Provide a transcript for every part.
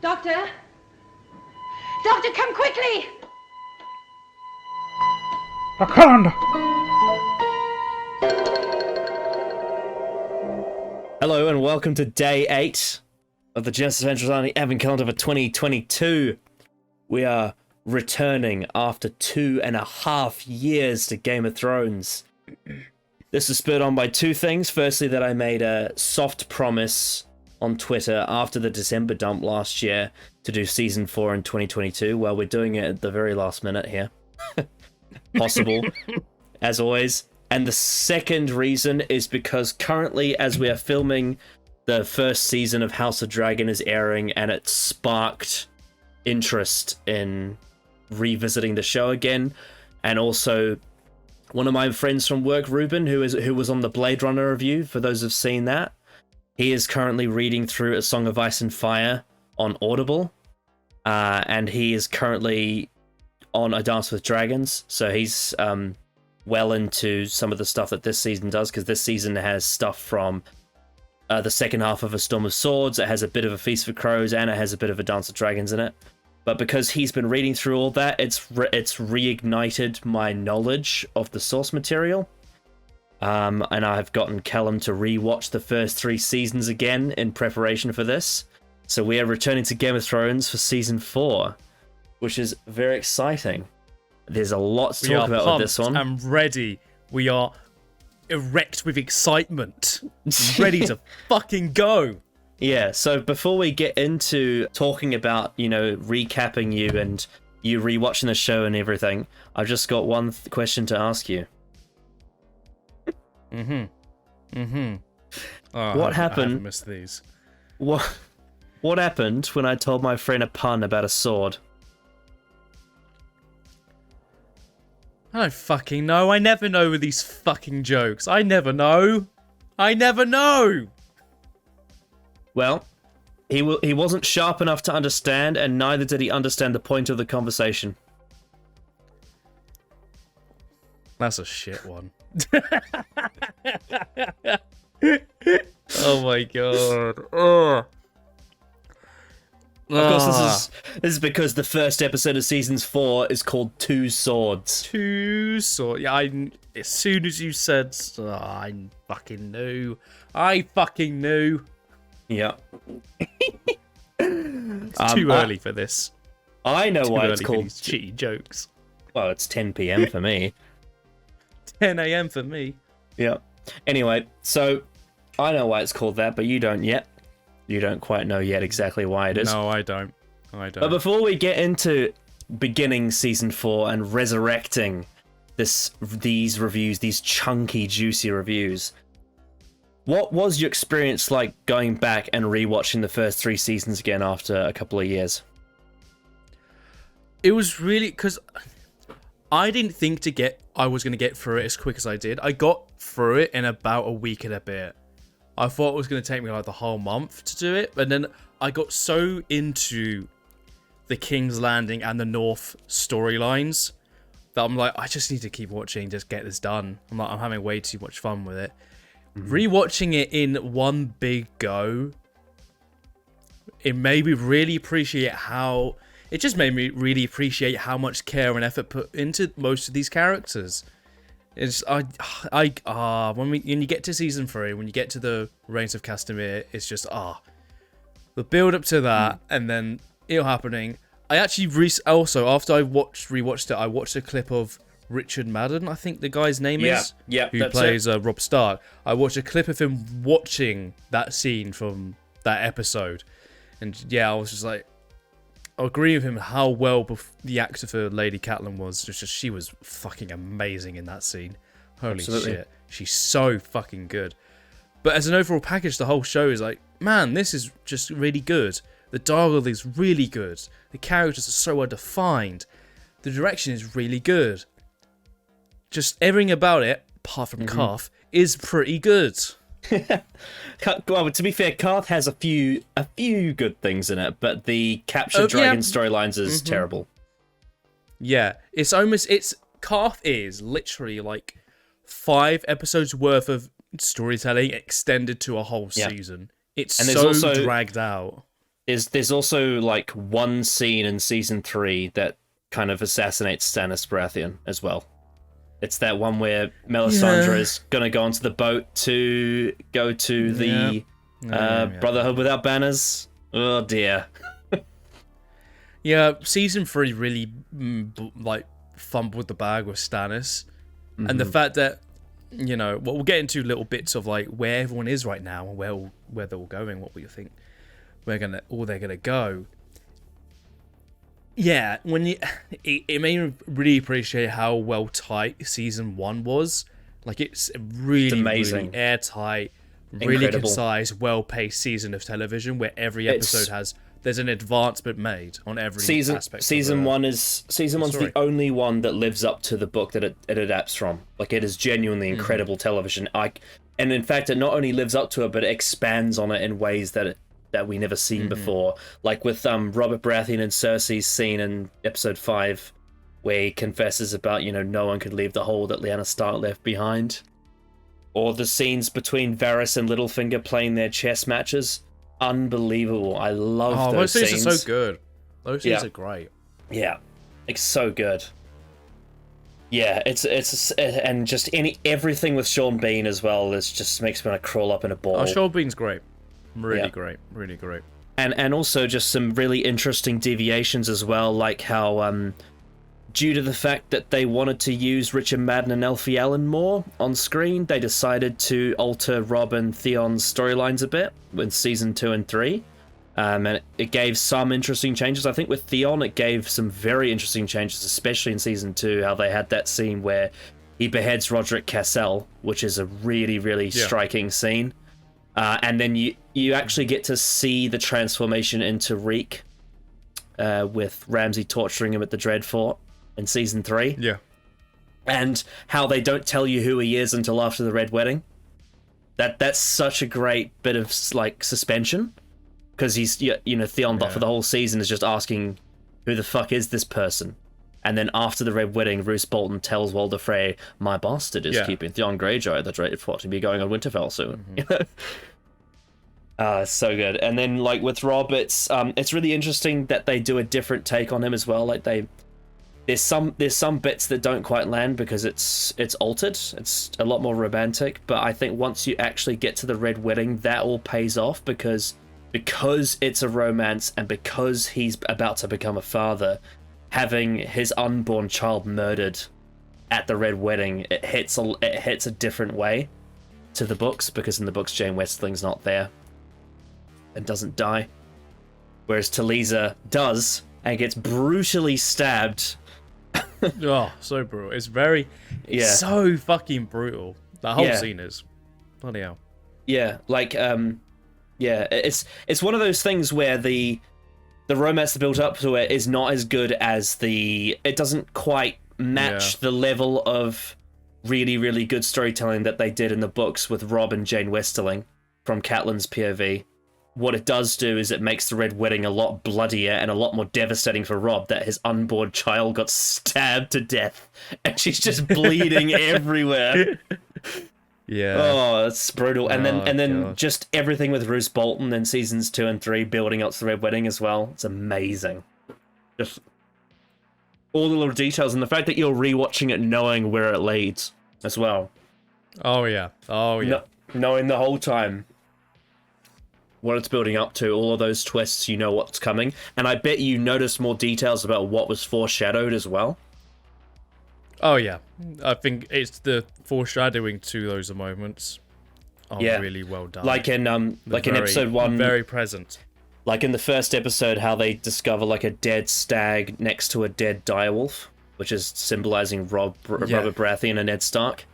Doctor? Doctor, come quickly! I can't! Hello and welcome to day 8 of the Genesis Adventures on the Advent Calendar for 2022. We are returning after 2.5 years to Game of Thrones. This is spurred on by two things. Firstly, that I made a soft promise on Twitter after the December dump last year to do Season 4 in 2022. Well, we're doing it at the very last minute here. Possible, as always. And the second reason is because currently, as we are filming, the first season of House of Dragon is airing, and it sparked interest in revisiting the show again. And also, one of my friends from work, Ruben, who was on the Blade Runner review, for those who've seen that, he is currently reading through A Song of Ice and Fire on Audible, and he is currently on A Dance with Dragons, so he's well into some of the stuff that this season does, because this season has stuff from the second half of A Storm of Swords. It has a bit of A Feast for Crows, and it has a bit of A Dance with Dragons in it. But because he's been reading through all that, it's reignited my knowledge of the source material. And I've gotten Callum to rewatch the first 3 seasons again in preparation for this. So we are returning to Game of Thrones for Season 4, which is very exciting. There's a lot to talk about with this one. I'm ready. We are erect with excitement. Ready to fucking go. Yeah, so before we get into talking about, recapping you and you rewatching the show and everything, I've just got one question to ask you. Oh, What happened? I missed these. What happened when I told my friend a pun about a sword? I don't fucking know. I never know with these fucking jokes. I never know. Well, he wasn't sharp enough to understand, and neither did he understand the point of the conversation. That's a shit one. Oh my god. Oh. Of course, this is because the first episode of Season 4 is called Two Swords. Two Swords. Yeah, as soon as you said, I fucking knew. Yeah. It's too early for this. I know why it's called these shitty jokes. Well, it's 10 p.m. for me. 10 a.m. for me. Yeah. Anyway, so I know why it's called that, but you don't yet. You don't quite know yet exactly why it is. No, I don't. But before we get into beginning Season 4 and resurrecting these reviews, these chunky, juicy reviews, what was your experience like going back and rewatching the first 3 seasons again after a couple of years? It was really, because I didn't think I was going to get through it as quick as I did. I got through it in about a week and a bit. I thought it was going to take me like the whole month to do it, but then I got so into the King's Landing and the North storylines that I'm like, I just need to keep watching, just get this done. I'm having way too much fun with it. Rewatching it in one big go, it made me really appreciate how much care and effort put into most of these characters. It's when you get to Season 3, when you get to the Reigns of Castamere, it's just the build up to that, and then it happening. I actually also, after I rewatched it, I watched a clip of Richard Madden, I think the guy's name is, who plays Robb Stark. I watched a clip of him watching that scene from that episode, and yeah, I was just like, I agree with him how well the actor for Lady Catelyn was. She was fucking amazing in that scene. Holy shit. She's so fucking good. But as an overall package, the whole show is like, man, this is just really good. The dialogue is really good. The characters are so well defined. The direction is really good. Just everything about it, apart from Karth, is pretty good. Well, to be fair, Karth has a few good things in it, but the Captured Dragon storylines is terrible. Yeah, Karth is literally like 5 episodes worth of storytelling extended to a whole season. It's so dragged out. there's also like one scene in season 3 that kind of assassinates Stannis Baratheon as well. It's that one where Melisandre is gonna go onto the boat to go to the Brotherhood Without Banners. Oh dear. Yeah, season 3 really like fumbled the bag with Stannis, and the fact that we'll get into little bits of like where everyone is right now and where they're all going. What we think they're gonna go. Yeah, it made me really appreciate how well tight season 1 was. Like it's really amazing, really airtight, really concise, well-paced season of television where every episode there's an advancement made on every aspect. Season one's the only one that lives up to the book that it adapts from. Like it is genuinely incredible television. And in fact, it not only lives up to it, but it expands on it in ways that we never seen before. Like with Robert Baratheon and Cersei's scene in episode 5, where he confesses about no one could leave the hole that Lyanna Stark left behind, or the scenes between Varys and Littlefinger playing their chess matches. Unbelievable. I love those scenes. Those scenes are so good. Those scenes are great. Yeah, it's so good. Yeah, it's and just everything with Sean Bean as well is just makes me want to crawl up in a ball. Oh, Sean Bean's great. Really great. Really great. And also just some really interesting deviations as well, like how due to the fact that they wanted to use Richard Madden and Elfie Allen more on screen, they decided to alter Rob and Theon's storylines a bit with season 2 and 3. And it gave some interesting changes. I think with Theon, it gave some very interesting changes, especially in season 2, how they had that scene where he beheads Roderick Cassel, which is a really, really striking scene. And then you actually get to see the transformation into Reek with Ramsay torturing him at the Dreadfort in season 3. Yeah. And how they don't tell you who he is until after the Red Wedding. That's such a great bit of like suspension, because he's Theon for the whole season is just asking who the fuck is this person, and then after the Red Wedding, Roose Bolton tells Walder Frey, my bastard is keeping Theon Greyjoy at the Dreadfort to be going on Winterfell soon. It's so good. And then like with Rob, it's really interesting that they do a different take on him as well. Like there's some bits that don't quite land because it's altered. It's a lot more romantic, but I think once you actually get to the Red Wedding, that all pays off because it's a romance and because he's about to become a father, having his unborn child murdered at the Red Wedding, it hits a different way to the books, because in the books Jane Westling's not there and doesn't die, whereas Talisa does and gets brutally stabbed. Oh, so brutal. It's so fucking brutal. The whole scene is. Bloody hell. Yeah, like, it's one of those things where the romance that built up to it is not as good as it doesn't quite match the level of really, really good storytelling that they did in the books with Rob and Jane Westerling from Catelyn's POV. What it does do is it makes the Red Wedding a lot bloodier and a lot more devastating for Rob, that his unborn child got stabbed to death and she's just bleeding everywhere. Yeah. Oh, it's brutal. And then just everything with Roose Bolton in seasons 2 and 3 building up to the Red Wedding as well. It's amazing. Just all the little details and the fact that you're rewatching it knowing where it leads as well. Oh yeah. Knowing the whole time what it's building up to, all of those twists, you know what's coming. And I bet you noticed more details about what was foreshadowed as well. Oh yeah, I think it's the foreshadowing to those moments are really well done. Like in episode 1, very present. Like in the first episode, how they discover like a dead stag next to a dead direwolf, which is symbolizing Robert Baratheon and Ned Stark.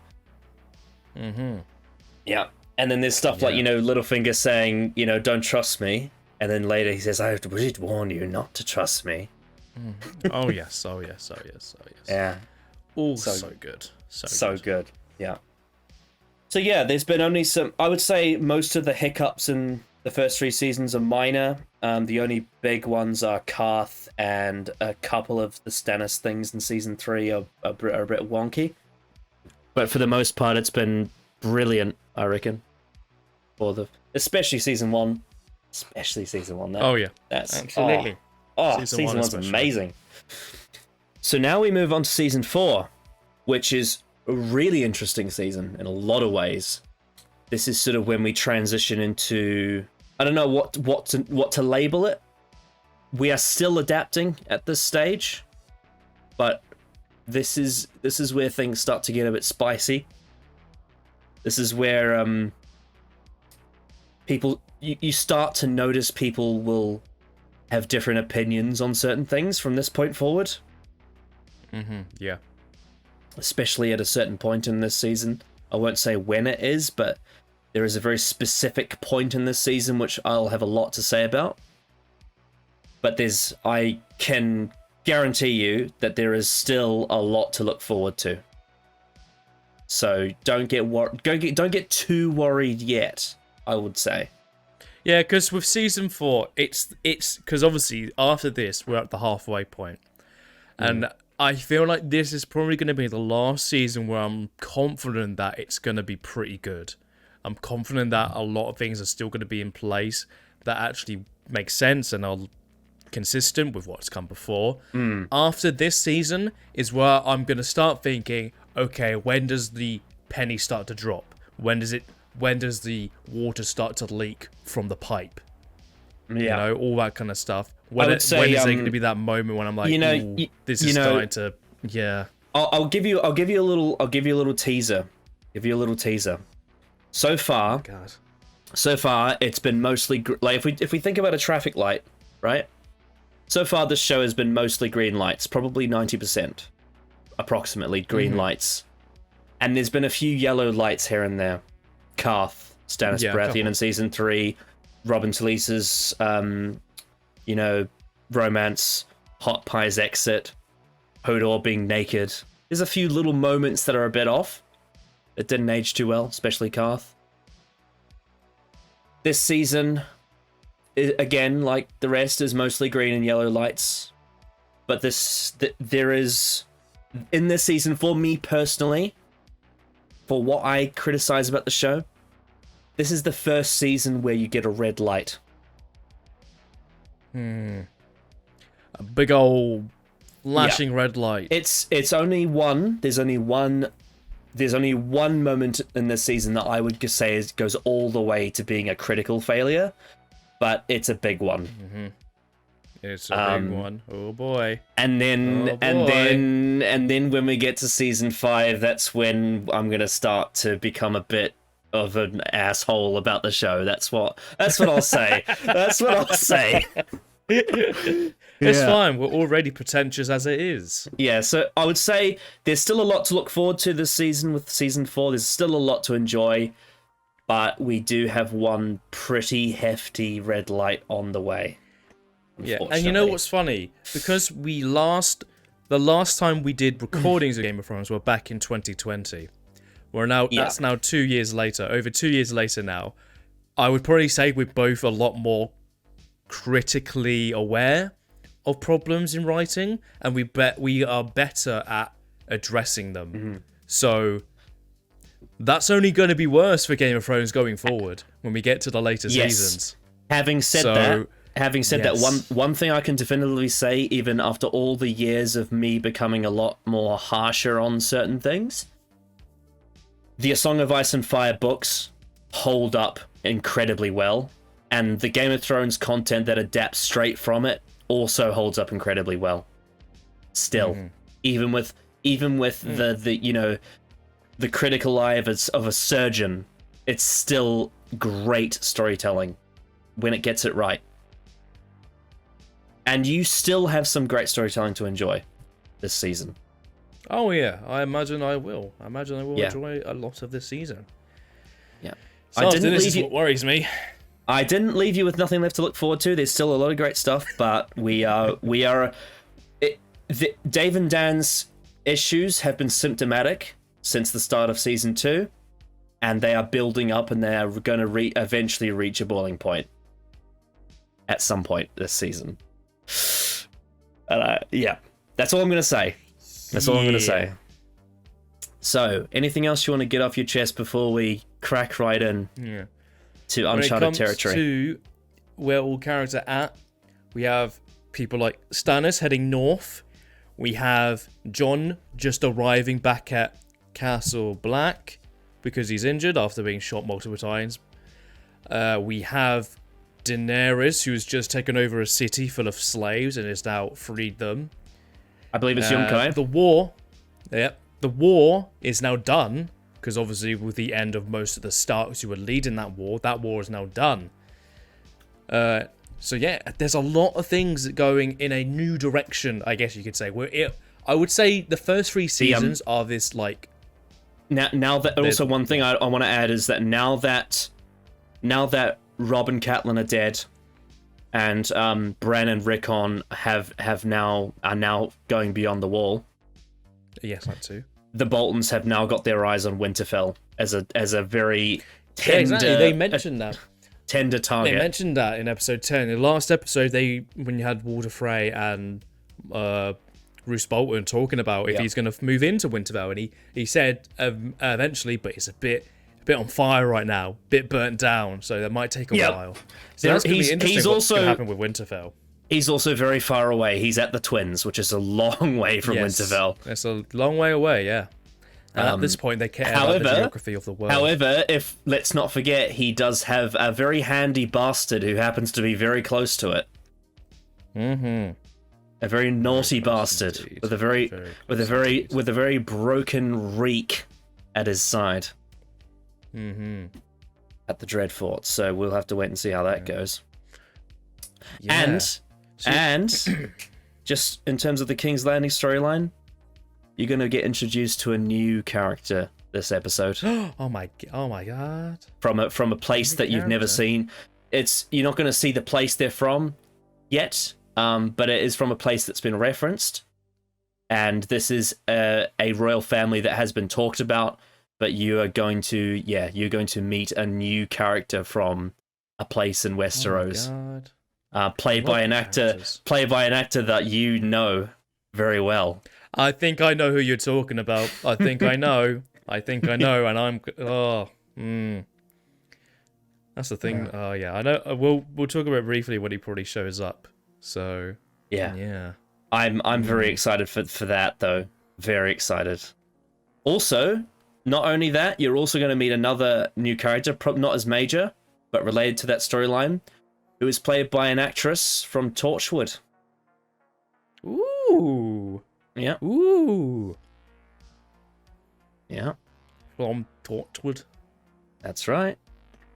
Yeah. And then there's stuff like, Littlefinger saying, don't trust me. And then later he says, I did warn you not to trust me. Oh yes. Yeah. Oh, so good. So good. Yeah. So yeah, there's been only some, I would say most of the hiccups in the first 3 seasons are minor. The only big ones are Karth, and a couple of the Stannis things in season 3 are a bit wonky. But for the most part, it's been brilliant, I reckon. Especially season 1. especially season 1. Oh yeah, That's absolutely. Season 1's amazing. So now we move on to season 4, which is a really interesting season in a lot of ways. This is sort of when we transition into, I don't know what to label it. We are still adapting at this stage, but this is where things start to get a bit spicy. This is where people you start to notice people will have different opinions on certain things from this point forward. Yeah. Especially at a certain point in this season. I won't say when it is, but there is a very specific point in this season which I'll have a lot to say about. But I can guarantee you that there is still a lot to look forward to. So don't get too worried yet, I would say. Yeah, because with season 4, it's because obviously after this we're at the halfway point, and I feel like this is probably going to be the last season where I'm confident that it's going to be pretty good. I'm confident that a lot of things are still going to be in place that actually make sense and are consistent with what's come before. After this season is where I'm going to start thinking, okay, when does the penny start to drop? When does the water start to leak from the pipe? Yeah. You know, all that kind of stuff. When is there going to be that moment when I'm like, this is starting to, yeah. I'll give you a little teaser. So far, it's been mostly like if we think about a traffic light, right? So far, this show has been mostly green lights, probably 90%, approximately green lights, and there's been a few yellow lights here and there. Karth, Stannis Baratheon in season 3, Robin Talisa's, romance, Hot Pie's exit, Hodor being naked. There's a few little moments that are a bit off. It didn't age too well, especially Karth. This season, again, like the rest, is mostly green and yellow lights. But there is, in this season, for me personally, for what I criticize about the show, this is the first season where you get a red light. A big old flashing red light. It's only one. There's only one moment in this season that I would say goes all the way to being a critical failure, but it's a big one. It's a big one. Oh boy. And then when we get to season 5, that's when I'm gonna start to become a bit of an asshole about the show. That's what I'll say. That's what I'll say. It's fine. We're already pretentious as it is. Yeah, so I would say there's still a lot to look forward to this season with season 4. There's still a lot to enjoy, but we do have one pretty hefty red light on the way. Yeah, and you know what's funny? Because the last time we did recordings of Game of Thrones were back in 2020. That's now 2 years later, over 2 years later now. I would probably say we're both a lot more critically aware of problems in writing, and we are better at addressing them. So that's only going to be worse for Game of Thrones going forward when we get to the later seasons. Having said that, one thing I can definitively say, even after all the years of me becoming a lot more harsher on certain things, the A Song of Ice and Fire books hold up incredibly well, and the Game of Thrones content that adapts straight from it also holds up incredibly well. Still, even with the critical eye of a surgeon, it's still great storytelling when it gets it right. And you still have some great storytelling to enjoy this season. Oh yeah, I imagine I will. Enjoy a lot of this season. Yeah. So this is what worries me. I didn't leave you with nothing left to look forward to. There's still a lot of great stuff, but Dave and Dan's issues have been symptomatic since the start of season 2, and they are building up, and they are going to eventually reach a boiling point at some point this season. That's all I'm going to say. All I'm going to say. So, anything else you want to get off your chest before we crack right in to Uncharted territory? where all characters are at. We have people like Stannis heading north. We have Jon just arriving back at Castle Black because he's injured after being shot multiple times. We have Daenerys, who's just taken over a city full of slaves and has now freed them. I believe it's Yunkai. The war is now done, because obviously with the end of most of the Starks who were leading that war is now done. So yeah, there's a lot of things going in a new direction, I guess you could say. I would say the first 3 seasons are this, like... Now that also one thing I want to add is that now that Robb and Catelyn are dead, and Bran and Rickon are now going beyond the wall. Yes, that too. The Boltons have now got their eyes on Winterfell as a very tender. Yeah, exactly. They mentioned that. Tender target. They mentioned that in episode 10. In the last episode, when you had Walder Frey and Roose Bolton talking about if he's going to move into Winterfell, and he said eventually, but it's a bit on fire right now, bit burnt down, so that might take a while. So that's going to be interesting. What's going to happen with Winterfell? He's also very far away. He's at the Twins, which is a long way from Winterfell. It's a long way away, yeah. And at this point, they care about the geography of the world. However, let's not forget, he does have a very handy bastard who happens to be very close to it. Mm-hmm. A very naughty bastard with a very broken reek at his side. Mm-hmm. At the Dreadfort. So we'll have to wait and see how that goes. Yeah. And just in terms of the King's Landing storyline, you're going to get introduced to a new character this episode. Oh my god. From a place that you've never seen. You're not going to see the place they're from yet, but it is from a place that's been referenced. And this is a royal family that has been talked about, but you're going to meet a new character from a place in Westeros. Oh my god. Played by an actor that you know very well. I think I know who you're talking about. I think I know, and I'm. That's the thing. Oh yeah, I know. We'll talk about it briefly when he probably shows up. So yeah. I'm very excited for that though. Very excited. Also, not only that, you're also going to meet another new character, not as major, but related to that storyline, who is played by an actress from Torchwood. Ooh. Yeah. Ooh. Yeah. From Torchwood. That's right.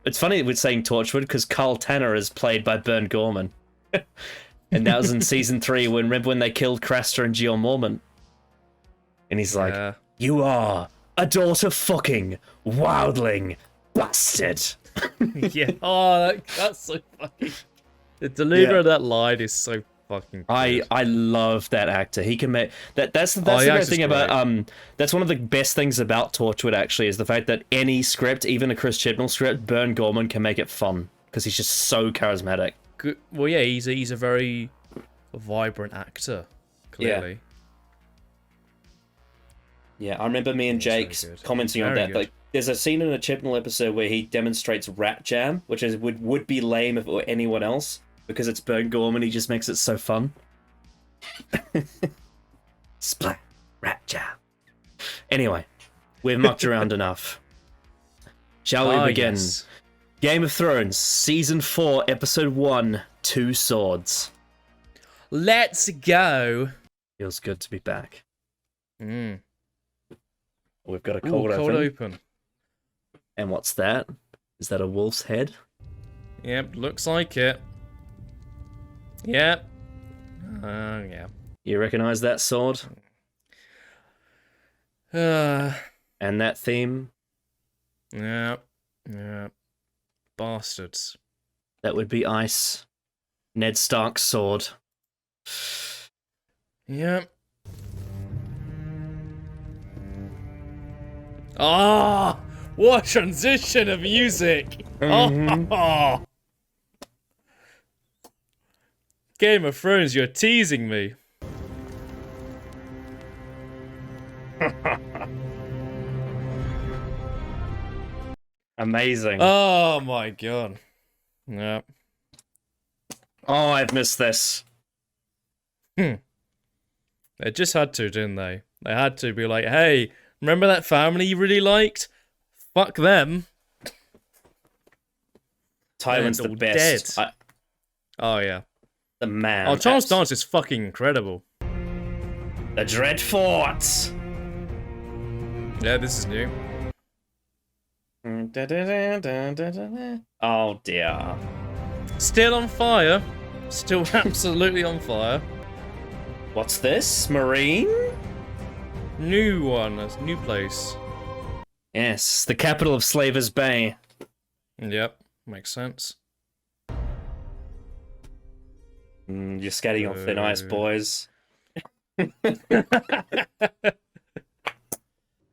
It's funny we're saying Torchwood because Carl Tanner is played by Burn Gorman. And that was in season 3 remember when they killed Craster and Geor Mormont? And he's like, "You are a daughter fucking wildling bastard." Yeah. Oh, that's so fucking. The delivery of that line is so fucking good. I love that actor. He can make that. That's the great thing about That's one of the best things about Torchwood actually is the fact that any script, even a Chris Chibnall script, Burn Gorman can make it fun because he's just so charismatic. Good. Well, yeah, he's a very vibrant actor. Clearly. Yeah, I remember me and Jake commenting on that. Like, there's a scene in a Chibnall episode where he demonstrates Rat Jam, which would be lame if it were anyone else, because it's Burn Gorman. He just makes it so fun. Splat, Rat Jam. Anyway, we've mucked around enough. Shall we begin? Yes. Game of Thrones, Season 4, Episode 1, Two Swords. Let's go. Feels good to be back. Mm. We've got a cold open. open. And what's that? Is that a wolf's head? Yep, looks like it. Yep. Yeah. You recognize that sword? And that theme? Yep. Bastards. That would be Ice. Ned Stark's sword. Yep. Ah, what a transition of music! Mm-hmm. Oh. Game of Thrones, you're teasing me. Amazing. Oh my god. Yep. Oh, I've missed this. They just had to, didn't they? They had to be like, hey, remember that family you really liked? Fuck them. Tywin's the all best. dead. Oh, yeah. The man. Oh, Charles Dance is fucking incredible. The Dread Fort. Yeah, this is new. Oh dear. Still on fire. Still absolutely on fire. What's this? Marine? New one. That's a new place. Yes, the capital of Slavers Bay. Yep, makes sense. You're skating on thin ice, boys.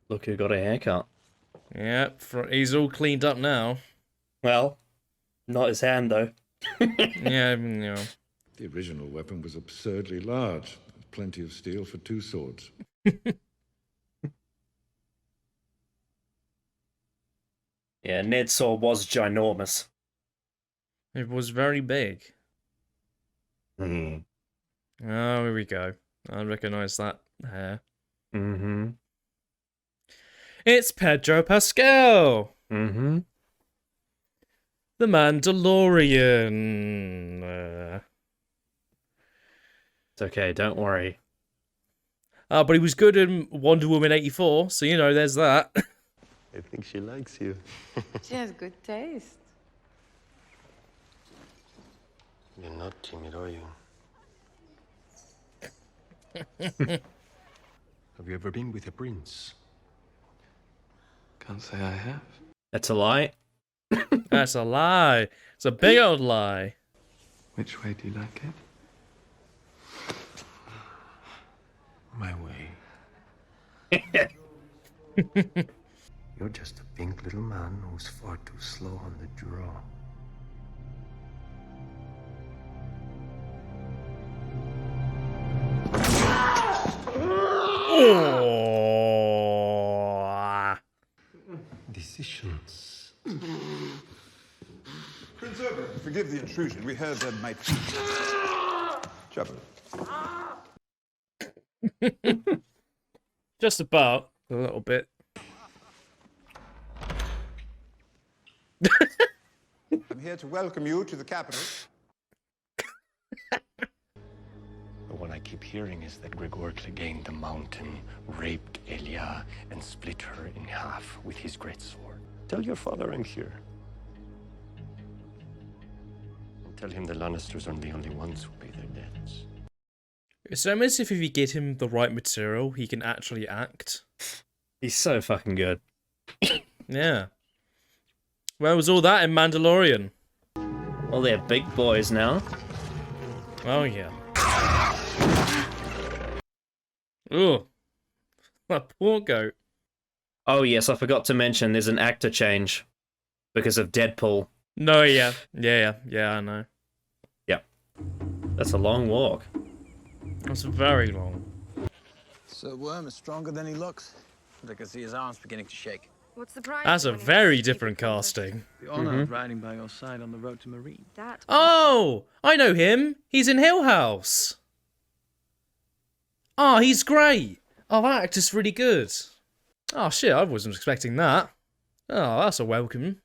Look who got a haircut. Yep, he's all cleaned up now. Well, not his hand though. Yeah, you know. The original weapon was absurdly large. Plenty of steel for 2 swords. Yeah, Ned's sword was ginormous. It was very big. Hmm. Oh, here we go. I recognise that hair. Mm-hmm. It's Pedro Pascal! Mm-hmm. The Mandalorian. It's okay, don't worry. But he was good in Wonder Woman 84, so you know, there's that. I think she likes you. She has good taste. You're not timid, are you? Have you ever been with a prince? Can't say I have. That's a lie. That's a lie. It's a big old lie. Which way do you like it? My way. You're just a pink little man who's far too slow on the draw. Oh. Decisions. Prince Oberyn, forgive the intrusion. We heard there might be trouble. Just about. A little bit. I'm here to welcome you to the capital. What I keep hearing is that Gregor Clegane the Mountain raped Elia and split her in half with his great sword. Tell your father I'm here. And tell him the Lannisters aren't the only ones who pay their debts. It's almost if you get him the right material, he can actually act. He's so fucking good. Yeah. Where was all that in Mandalorian? Well, they're big boys now. Oh, yeah. Ugh. That poor goat. Oh yes, I forgot to mention there's an actor change because of Deadpool. No, yeah. Yeah, I know. Yep. That's a long walk. That's very long. Sir Worm is stronger than he looks. I can see his arms beginning to shake. What's the price? That's a very different casting. The honor of riding by your side on the road to Marine. That. Oh! I know him! He's in Hill House! Oh, he's great! Oh, that actor's really good. Oh shit, I wasn't expecting that. Oh, that's a welcome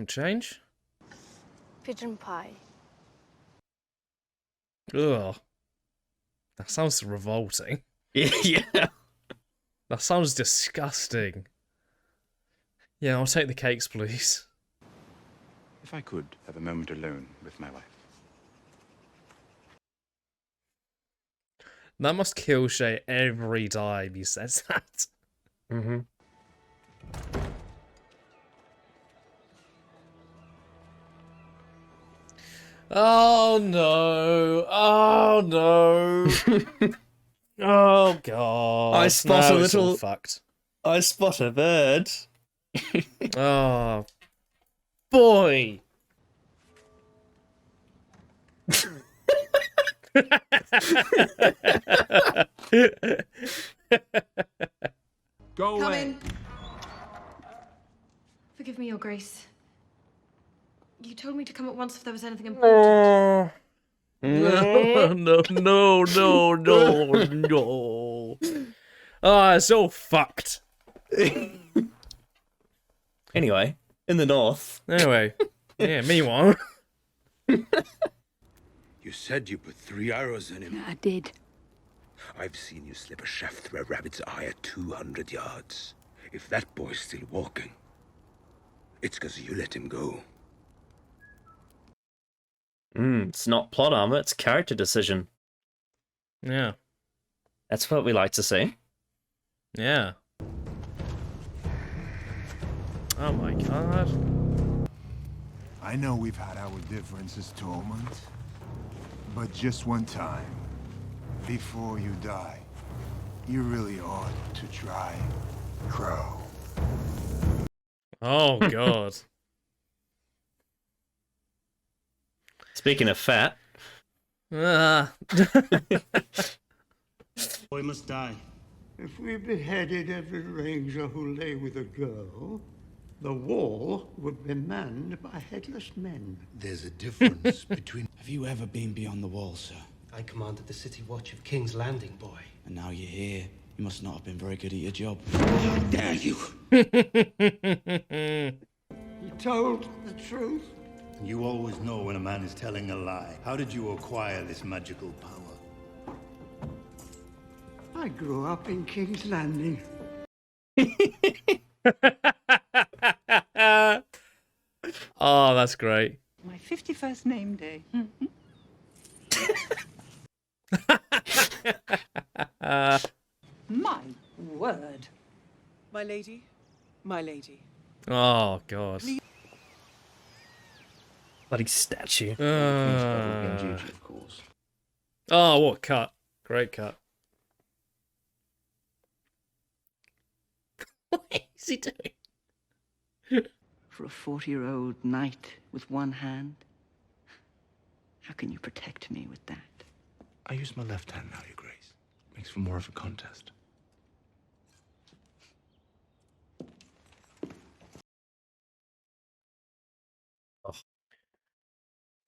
change. Pigeon pie. Ugh. That sounds revolting. Yeah. That sounds disgusting. Yeah, I'll take the cakes, please. If I could have a moment alone with my wife. That must kill Shay every time he says that. Mm-hmm. Oh no! Oh no! Oh god! I spot Now a it's all little- fucked. I spot a bird. Oh boy! Go Come away. in. Forgive me, Your Grace. You told me me to come at once if there was anything important. No, no, no, no, no, no. Ah, it's all fucked. Anyway, in the north. Anyway, yeah, meanwhile. You said you put 3 arrows in him. I did. I've seen you slip a shaft through a rabbit's eye at 200 yards. If that boy's still walking, it's because you let him go. It's not plot armor, it's character decision. Yeah. That's what we like to see. Yeah. Oh my god. I know we've had our differences, Tormund. But just one time, before you die, you really ought to try Crow. Oh god. Speaking of fat. Ah. Boy must die. If we beheaded every ranger who lay with a girl, the wall would be manned by headless men. There's a difference between... Have you ever been beyond the wall, sir? I commanded the city watch of King's Landing, boy. And now you're here. You must not have been very good at your job. How dare you! He told the truth. You always know when a man is telling a lie. How did you acquire this magical power? I grew up in King's Landing. Oh, that's great. My 51st name day. My word. My lady, my lady. Oh god. Bloody statue. Of course. Oh, what cut. Great cut. What is he doing? For a 40-year-old knight with one hand, how can you protect me with that? I use my left hand now, Your Grace. Makes for more of a contest.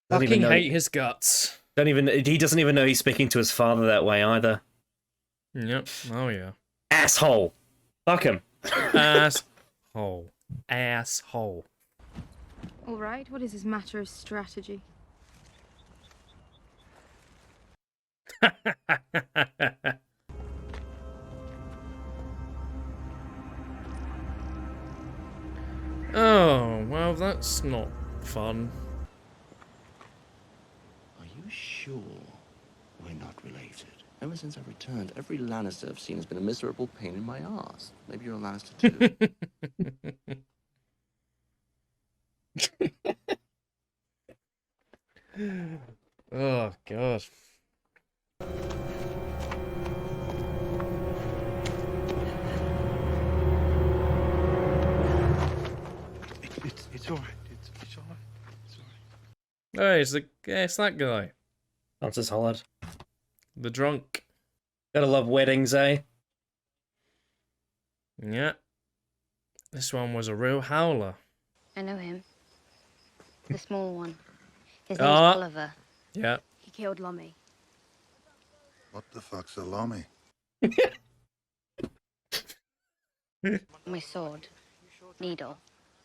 Fucking hate his guts. He doesn't even know he's speaking to his father that way either. Yep. Oh yeah. Asshole. Fuck him. Asshole. Asshole. All right, what is this matter of strategy? Oh, well, that's not fun. Are you sure we're not related? Ever since I've returned, every Lannister I've seen has been a miserable pain in my ass. Maybe you're a Lannister too. Oh, God. It's all right. It's all right. It's all right. Hey, it's that guy. That's just solid. The drunk. Gotta love weddings, eh? Yeah. This one was a real howler. I know him. The small one. His name's Oliver. Yeah. He killed Lummy. What the fuck's a Lummy? My sword. Needle.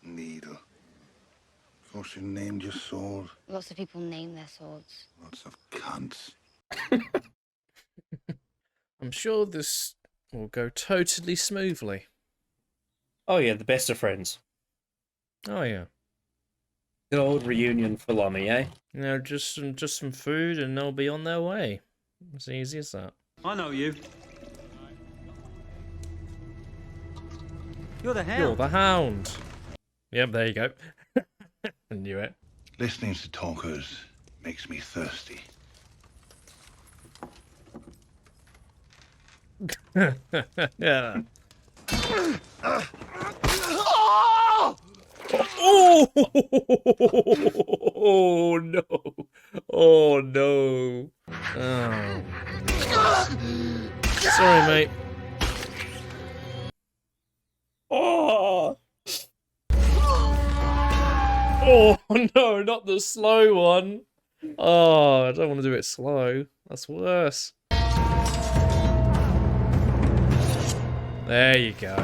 Needle. Of course you named your sword. Lots of people name their swords. Lots of cunts. I'm sure this will go totally smoothly. Oh yeah, the best of friends. Oh yeah. Good old reunion for Lummy, eh? You know, just some food and they'll be on their way. It's easy as that. I know you. You're the hound. You're the hound. Yep, there you go. I knew it. Listening to talkers makes me thirsty. Yeah. Oh no! Oh no! Oh. Sorry, mate. Oh! Oh! Oh no, not the slow one. Oh, I don't want to do it slow. That's worse. There you go.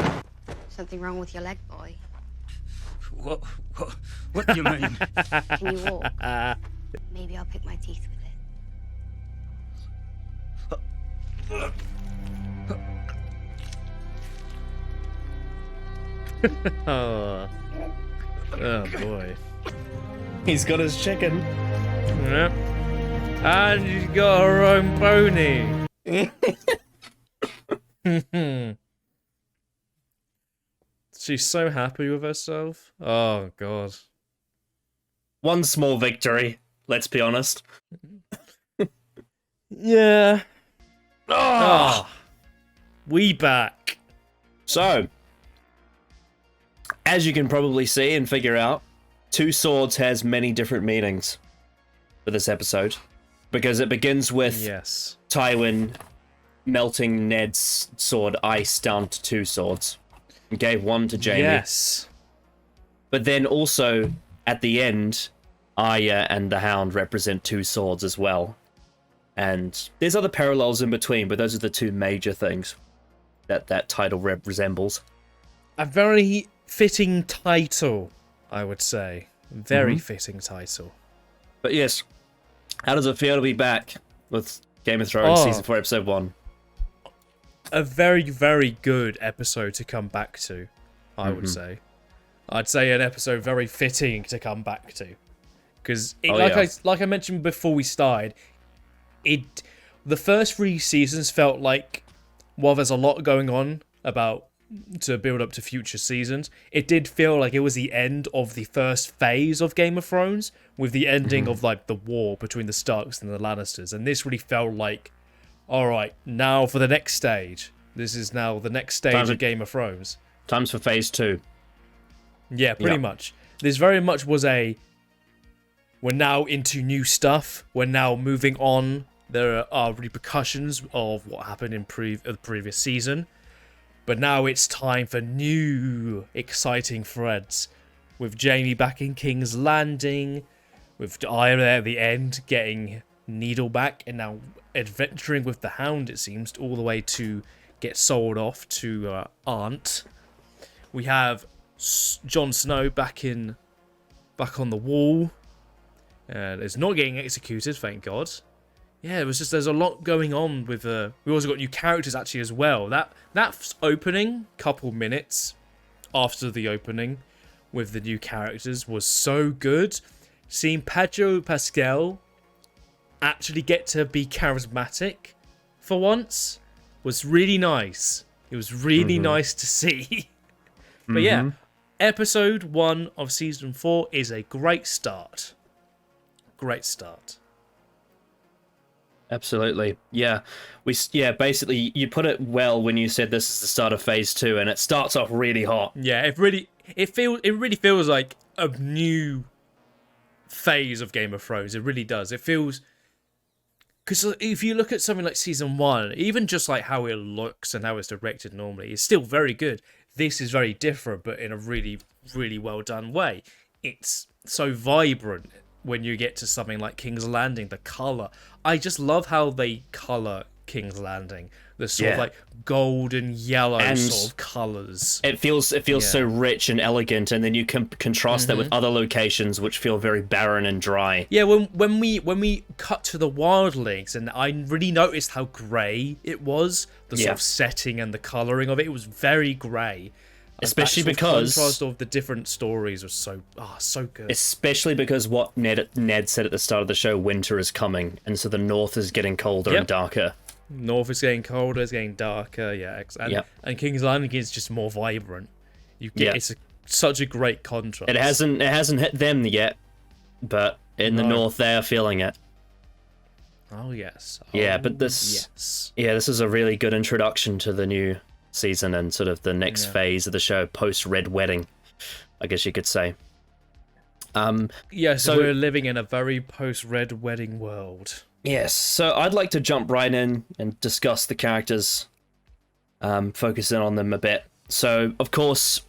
Something wrong with your leg, boy? What do you mean? Can you walk? Maybe I'll pick my teeth with it. Oh boy. He's got his chicken. Yep. And she's got her own pony. She's so happy with herself. Oh god. One small victory, let's be honest. Yeah. Oh. We back. So, as you can probably see and figure out, Two Swords has many different meanings for this episode. Because it begins with Tywin melting Ned's sword ice down to 2 swords. And gave one to Jaime. Yes. But then also, at the end, Arya and the Hound represent 2 swords as well. And there's other parallels in between, but those are the 2 major things that title resembles. A very fitting title, I would say. Very fitting title. But yes, how does it feel to be back with Game of Thrones Season 4, Episode 1? A very, very good episode to come back to, I would say. I'd say an episode very fitting to come back to. Because, like I mentioned before we started, the first 3 seasons felt like, while there's a lot going on to build up to future seasons, it did feel like it was the end of the first phase of Game of Thrones, with the ending of like the war between the Starks and the Lannisters, and this really felt like, alright, now for the next stage. This is now the next stage of Game of Thrones. Time's for phase 2. Yeah, pretty much. This very much was we're now into new stuff, we're now moving on. There are repercussions of what happened in the previous season. But now it's time for new, exciting threads. With Jaime back in King's Landing, with Arya at the end getting Needle back, and now adventuring with the Hound, it seems, all the way to get sold off to Aunt. We have Jon Snow back on the wall. And it's not getting executed, thank God. Yeah, there's a lot going on with we also got new characters actually as well. That opening couple minutes after the opening with the new characters was so good. Seeing Pedro Pascal actually get to be charismatic for once was really nice. It was really nice to see. But yeah, episode 1 of season 4 is a great start. Great start. Absolutely. Yeah. Basically you put it well when you said this is the start of phase 2, and it starts off really hot. Yeah, it really feels like a new phase of Game of Thrones. It really does. It feels, because if you look at something like season 1, even just like how it looks and how it's directed normally, it's still very good. This is very different, but in a really, really well done way. It's so vibrant. When you get to something like King's Landing, the colour. I just love how they colour King's Landing. The sort of like golden yellow sort of colours. It feels so rich and elegant, and then you can contrast that with other locations which feel very barren and dry. Yeah, when we cut to the wildlings, and I really noticed how grey it was. The sort of setting and the colouring of it. It was very grey. Especially because the contrast of the different stories was so good. Especially because what Ned said at the start of the show, winter is coming, and so the north is getting colder and darker. North is getting colder, it's getting darker, and King's Landing is just more vibrant. You get it's such a great contrast. It hasn't hit them yet, but in the north they are feeling it. Oh yes. But this is a really good introduction to the new season and sort of the next phase of the show post Red Wedding, I guess you could say. So we're living in a very post Red Wedding world. Yes, so I'd like to jump right in and discuss the characters, focus in on them a bit. So of course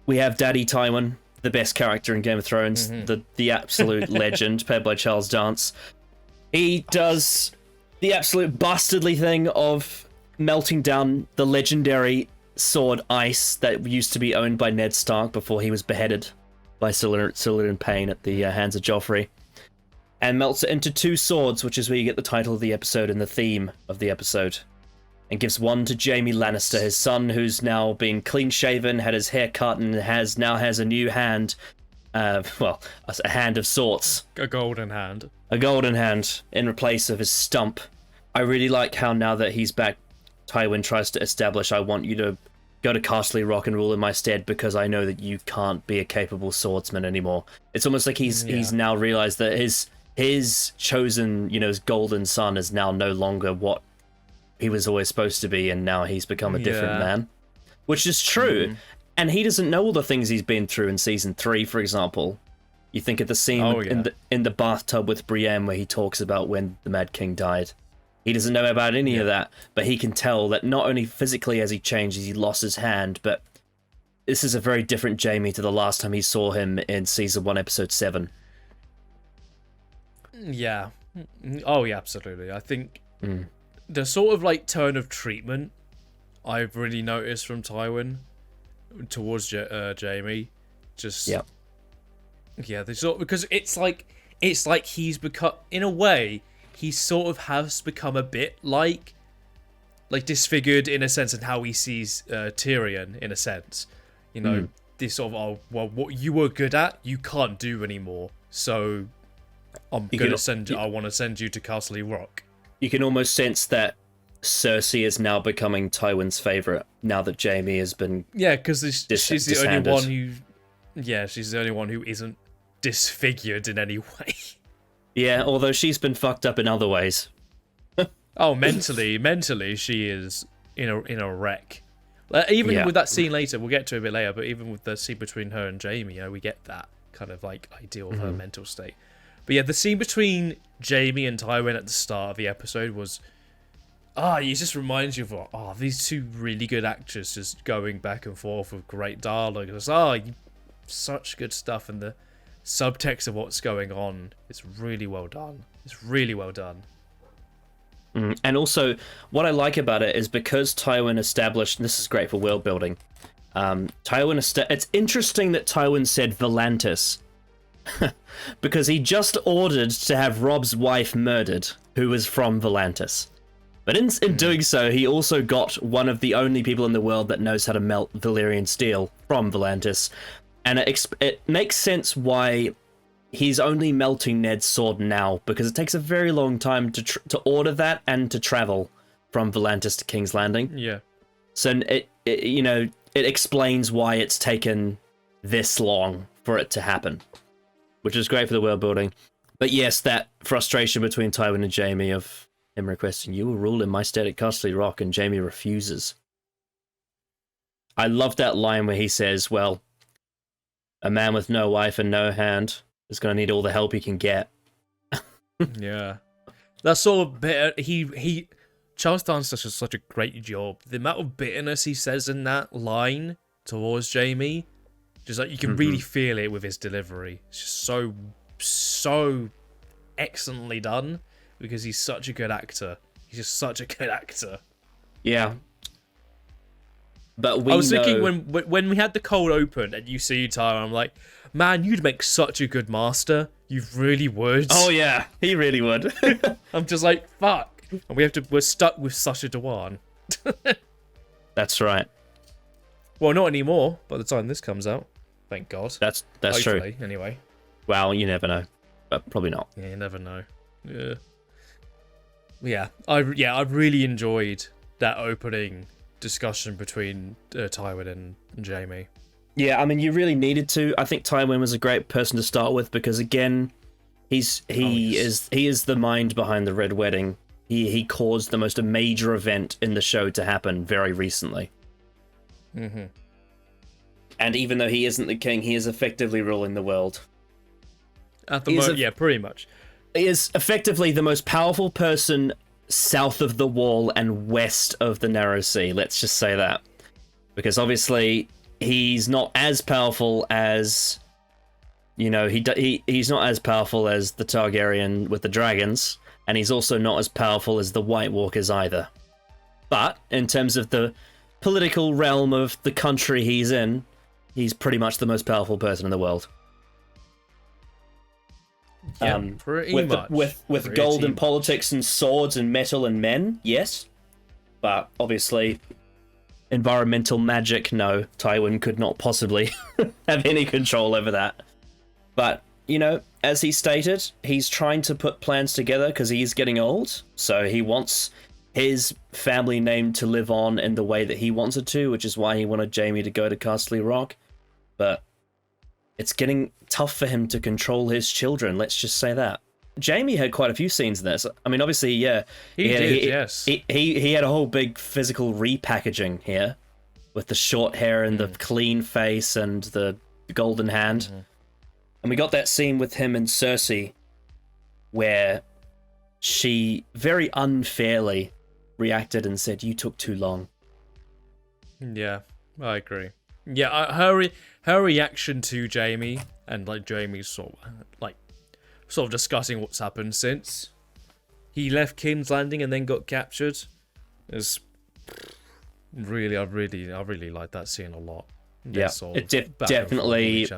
we have Daddy Tywin, the best character in Game of Thrones, the absolute legend, played by Charles Dance. He does the absolute bastardly thing of melting down the legendary sword Ice that used to be owned by Ned Stark before he was beheaded by Celerin Payne at the hands of Joffrey, and melts it into 2 swords, which is where you get the title of the episode and the theme of the episode, and gives one to Jaime Lannister, his son, who's now been clean-shaven, had his hair cut, and now has a new hand, a hand of sorts. A golden hand. A golden hand in place of his stump. I really like how now that he's back, Tywin tries to establish, I want you to go to Castle Rock and rule in my stead because I know that you can't be a capable swordsman anymore. It's almost like he's now realized that his chosen, his golden son is now no longer what he was always supposed to be, and now he's become a different man. Which is true. And he doesn't know all the things he's been through in Season 3, for example. You think of the scene in the bathtub with Brienne where he talks about when the Mad King died. He doesn't know about any of that, but he can tell that not only physically has he changed, he lost his hand, but this is a very different Jaime to the last time he saw him in Season 1, Episode 7. Yeah. Oh, yeah, absolutely. I think the sort of, turn of treatment I've really noticed from Tywin towards Jaime, just... Yeah. Yeah, they sort of, because it's like he's become, in a way, he sort of has become a bit like disfigured in a sense in how he sees Tyrion, in a sense. This sort of, what you were good at, you can't do anymore. So I want to send you to Castle Rock. You can almost sense that Cersei is now becoming Tywin's favorite now that Jaime has been because she's the only one who she's the only one who isn't disfigured in any way. Yeah, although she's been fucked up in other ways. Oh, mentally, she is in a wreck. Even with that scene later, we'll get to it a bit later. But even with the scene between her and Jaime, we get that kind of idea of her mental state. But yeah, the scene between Jaime and Tywin at the start of the episode was, it just reminds you of these 2 really good actors just going back and forth with great dialogue. It's such good stuff, and the subtext of what's going on is really well done. It's really well done. And also, what I like about it is because Tywin established, and this is great for world building, it's interesting that Tywin said Volantis, because he just ordered to have Rob's wife murdered, who was from Volantis. But in doing so, he also got one of the only people in the world that knows how to melt Valyrian steel from Volantis. And it makes sense why he's only melting Ned's sword now, because it takes a very long time to order that and to travel from Volantis to King's Landing. Yeah. So it explains why it's taken this long for it to happen, which is great for the world building. But yes, that frustration between Tywin and Jaime of him requesting, you will rule in my stead at Castle Rock, and Jaime refuses. I love that line where he says, well, a man with no wife and no hand is going to need all the help he can get. Yeah. That sort of bitter... Charles Dance does such a great job. The amount of bitterness he says in that line towards Jaime, just you can really feel it with his delivery. It's just so excellently done, because he's such a good actor. He's just such a good actor. Yeah. But I was thinking when we had the cold open and you see Tyler, I'm like, man, you'd make such a good master. You really would. Oh yeah, he really would. I'm just like, fuck. And we're stuck with Sacha Dhawan. That's right. Well, not anymore by the time this comes out. Thank God. That's Hopefully, true. Anyway. Well, you never know. But probably not. Yeah, you never know. Yeah. I really enjoyed that opening discussion between Tywin and Jaime. Yeah, I mean, you really needed to. I think Tywin was a great person to start with because, again, he is the mind behind the Red Wedding. He caused the most major event in the show to happen very recently. Mm-hmm. And even though he isn't the king, he is effectively ruling the world. At the moment, yeah, pretty much. He is effectively the most powerful person south of the Wall and west of the Narrow Sea. Let's just say that. Because obviously, he's not as powerful as You know, he's not as powerful as the Targaryen with the dragons, and he's also not as powerful as the White Walkers either. But in terms of the political realm of the country he's in, he's pretty much the most powerful person in the world. Yeah, pretty much. With gold and politics and swords and metal and men, yes. But obviously, environmental magic, no. Tywin could not possibly have any control over that. But, you know, as he stated, he's trying to put plans together because he's getting old. So he wants his family name to live on in the way that he wants it to, which is why he wanted Jaime to go to Castle Rock. But it's getting tough for him to control his children, let's just say that. Jaime had quite a few scenes in this. I mean, obviously, yeah. Yes. He had a whole big physical repackaging here with the short hair and the clean face and the golden hand. And we got that scene with him and Cersei where she very unfairly reacted and said, "You took too long." Yeah, I agree. Yeah, her reaction to Jaime and like Jaime's sort of discussing what's happened since he left King's Landing and then got captured is really, I really like that scene a lot. Yeah, it definitely.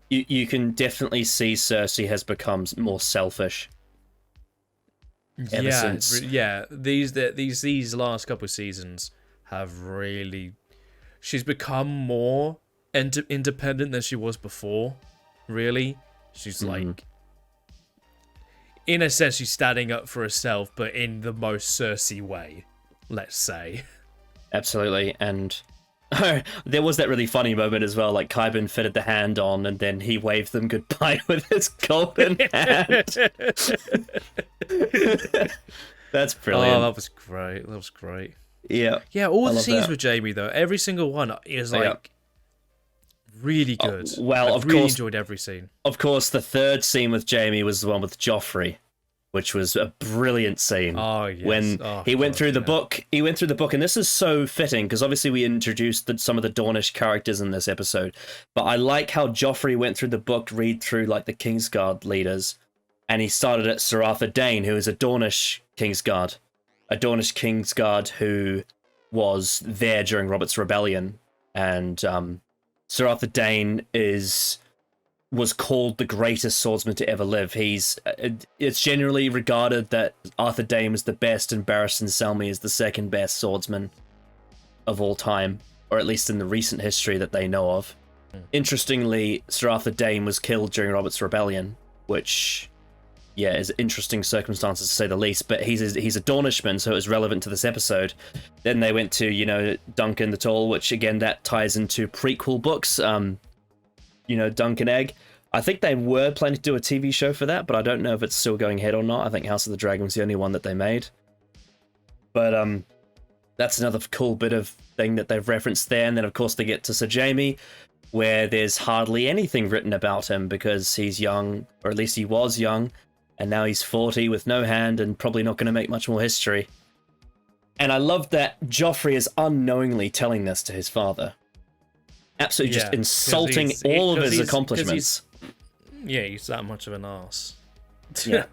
You can definitely see Cersei has become more selfish. Ever since. These last couple of seasons have really. She's become more independent than she was before. Really, she's like, in a sense, she's standing up for herself, but in the most Cersei way, let's say. Absolutely, and there was that really funny moment as well. Like Qyburn fitted the hand on, and then he waved them goodbye with his golden hand. That's brilliant. Oh, that was great. Yeah. Yeah, all the scenes with Jaime though, every single one is like really good. Well, I've really enjoyed every scene. Of course, the third scene with Jaime was the one with Joffrey, which was a brilliant scene. Oh, yes. When he went through the book, and this is so fitting because obviously we introduced some of the Dornish characters in this episode, but I like how Joffrey went through the book, read through like the Kingsguard leaders, and he started at Sir Arthur Dayne, who is a Dornish Kingsguard who was there during Robert's Rebellion, and Sir Arthur Dayne was called the greatest swordsman to ever live. It's generally regarded that Arthur Dayne was the best and Barristan Selmy is the second best swordsman of all time, or at least in the recent history that they know of. Interestingly, Sir Arthur Dayne was killed during Robert's Rebellion, which, yeah, is interesting circumstances to say the least, but he's a Dornishman, so it was relevant to this episode. Then they went to, Duncan the Tall, which again, that ties into prequel books, Dunk and Egg. I think they were planning to do a TV show for that, but I don't know if it's still going ahead or not. I think House of the Dragon was the only one that they made. But that's another cool bit of thing that they've referenced there. And then, of course, they get to Sir Jaime, where there's hardly anything written about him because he's young, or at least he was young, and now he's 40 with no hand and probably not going to make much more history. And I love that Joffrey is unknowingly telling this to his father. Absolutely just insulting all of his accomplishments. He's that much of an arse. Yeah.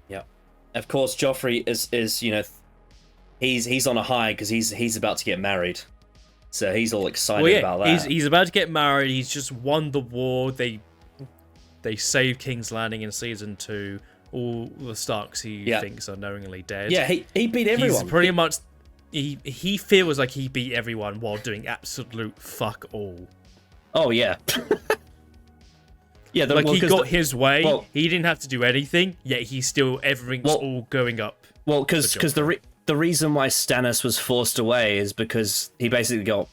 Yeah. Of course, Joffrey is he's on a high because he's about to get married. So he's all excited about that. He's about to get married. He's just won the war. They saved King's Landing in season 2. All the Starks he thinks are knowingly dead. Yeah, he beat everyone. He's pretty much... He feels like he beat everyone while doing absolute fuck all. Oh, yeah. Yeah, he got his way. He didn't have to do anything, yet everything's all going up. Well, because the reason why Stannis was forced away is because he basically got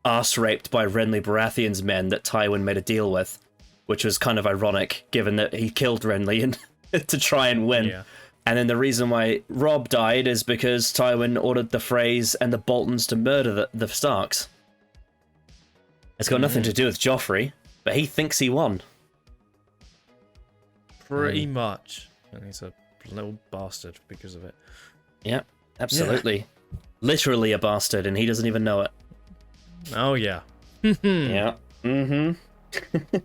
arse raped by Renly Baratheon's men that Tywin made a deal with, which was kind of ironic, given that he killed Renly to try and win. Yeah. And then the reason why Robb died is because Tywin ordered the Freys and the Boltons to murder the Starks. It's got nothing to do with Joffrey, but he thinks he won. Pretty much. And he's a little bastard because of it. Yeah, absolutely. Yeah. Literally a bastard, and he doesn't even know it. Oh, yeah. Yeah. Mm-hmm.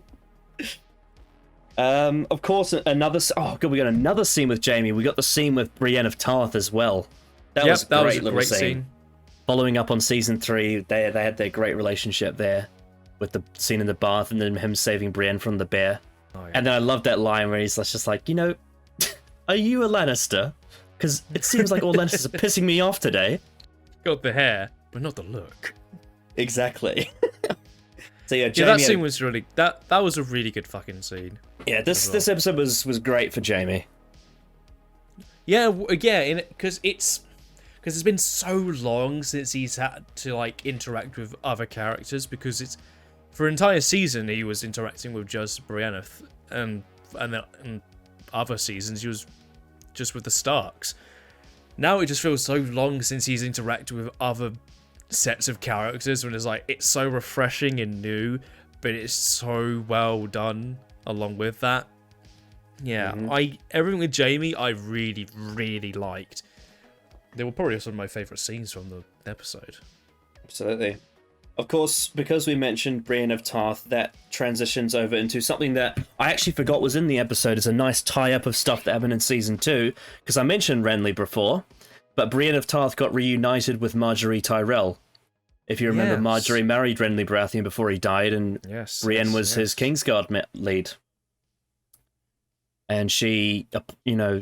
Of course, oh god, we got another scene with Jaime. We got the scene with Brienne of Tarth as well. That was a great little scene. Following up on season 3, they had their great relationship there, with the scene in the bath and then him saving Brienne from the bear. Oh, yeah. And then I love that line where he's just like, are you a Lannister? Because it seems like all Lannisters are pissing me off today. Got the hair, but not the look. Exactly. So yeah, that scene was really that was a really good fucking scene. Yeah, this episode was great for Jaime. Yeah, because it's been so long since he's had to like interact with other characters, because it's for an entire season he was interacting with just Brienne, and other seasons he was just with the Starks. Now it just feels so long since he's interacted with other sets of characters, when it's like it's so refreshing and new, but it's so well done along with that. Yeah, everything with Jaime I really, really liked. They were probably some of my favourite scenes from the episode. Absolutely. Of course, because we mentioned Brienne of Tarth, that transitions over into something that I actually forgot was in the episode. It's a nice tie-up of stuff that happened in Season 2, because I mentioned Renly before, but Brienne of Tarth got reunited with Marjorie Tyrell. If you remember, Marjorie married Renly Baratheon before he died, and Brienne was his Kingsguard lead. And she,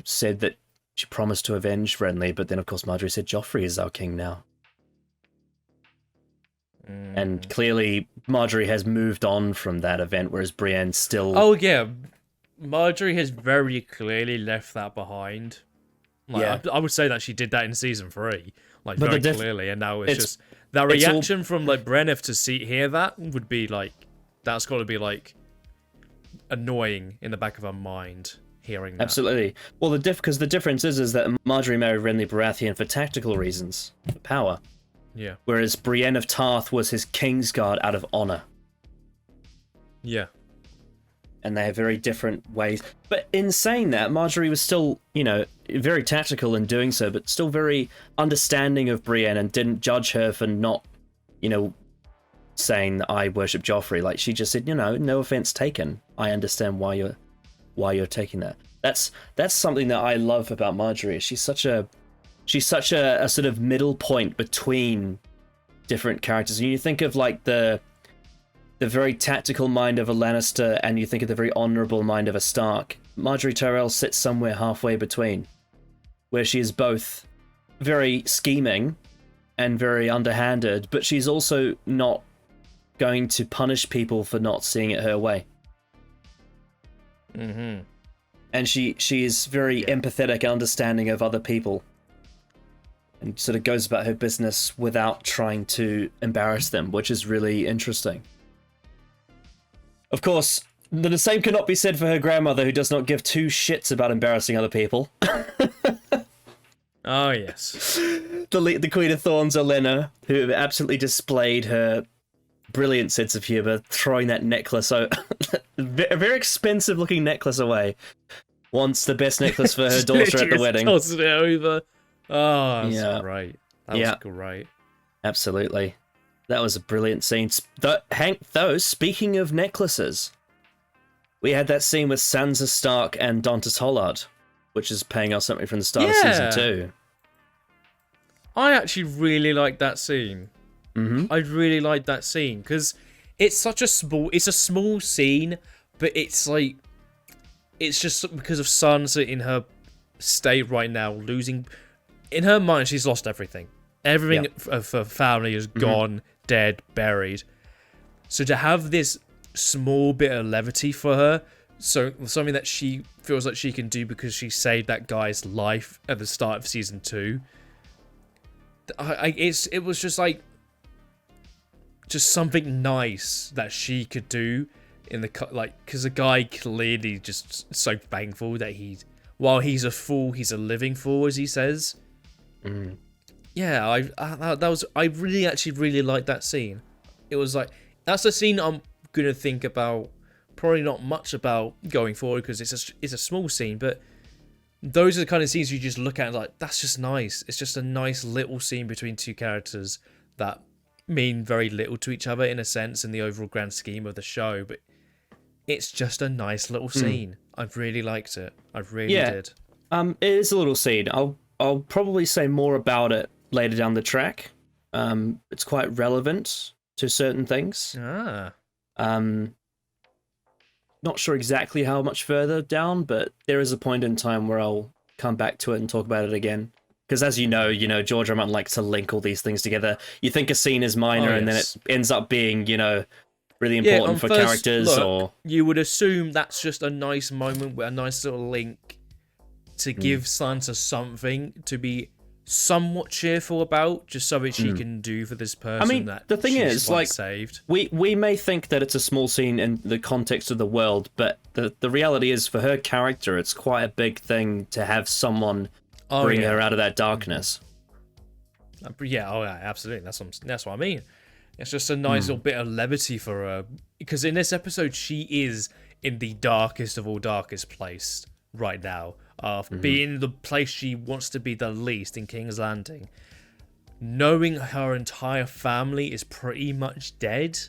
said that she promised to avenge Renly, but then, of course, Marjorie said, Joffrey is our king now. And clearly, Marjorie has moved on from that event, whereas Brienne still... Oh, yeah. Marjorie has very clearly left that behind. I would say that she did that in Season 3, very clearly, and now it's just... That reaction from, Brenneth to hear that would be, that's got to be, annoying in the back of her mind, hearing that. Absolutely. Well, because the difference is that Marjorie married Renly Baratheon for tactical reasons, for power. Yeah. Whereas Brienne of Tarth was his Kingsguard out of honor. Yeah. And they have very different ways. But in saying that, Marjorie was still, very tactical in doing so, but still very understanding of Brienne and didn't judge her for not, saying that I worship Joffrey. She just said, no offense taken. I understand why you're taking that. That's something that I love about Marjorie. She's such a sort of middle point between different characters. And you think of the very tactical mind of a Lannister, and you think of the very honourable mind of a Stark. Marjorie Tyrell sits somewhere halfway between, where she is both very scheming and very underhanded, but she's also not going to punish people for not seeing it her way. Mm-hmm. And she is very empathetic and understanding of other people, and sort of goes about her business without trying to embarrass them, which is really interesting. Of course, the same cannot be said for her grandmother, who does not give two shits about embarrassing other people. Oh, yes. The Queen of Thorns, Olenna, who absolutely displayed her brilliant sense of humour, throwing that necklace, a very expensive-looking necklace away. Wants the best necklace for her daughter at the wedding. Tosses it over. Oh, that's great. That was great. Absolutely. That was a brilliant scene. Hank, though, speaking of necklaces, we had that scene with Sansa Stark and Dantas Hollard, which is paying off something from the start of Season 2. I actually really like that scene. Mm-hmm. I really like that scene, because it's such a small scene, but it's just because of Sansa in her state right now, losing... In her mind, she's lost everything. Everything of her family is gone, dead, buried. So to have this small bit of levity for her, so something that she feels like she can do because she saved that guy's life at the start of Season 2, it was just something nice that she could do in the because the guy clearly just so thankful that while he's a fool, he's a living fool, as he says. Mm. Yeah, I really liked that scene. It was that's a scene I'm gonna think about, probably not much about going forward, because it's a small scene, but those are the kind of scenes you just look at and that's just nice. It's just a nice little scene between two characters that mean very little to each other in a sense in the overall grand scheme of the show, but it's just a nice little scene. I've really liked it. I really did. It is a little scene. I'll probably say more about it later down the track. It's quite relevant to certain things. Not sure exactly how much further down, but there is a point in time where I'll come back to it and talk about it again. Because as you know, George R. R. Martin likes to link all these things together. You think a scene is minor, and then it ends up being, really important for characters. Or you would assume that's just a nice moment, a nice little link to give Sansa something to be somewhat cheerful about, just so that she can do for this person. The thing is, saved. We may think that it's a small scene in the context of the world, but the reality is, for her character, it's quite a big thing to have someone bring her out of that darkness. Absolutely. That's what I mean. It's just a nice little bit of levity for her, because in this episode, she is in the darkest of all darkest place right now. Being the place she wants to be the least in King's Landing, knowing her entire family is pretty much dead,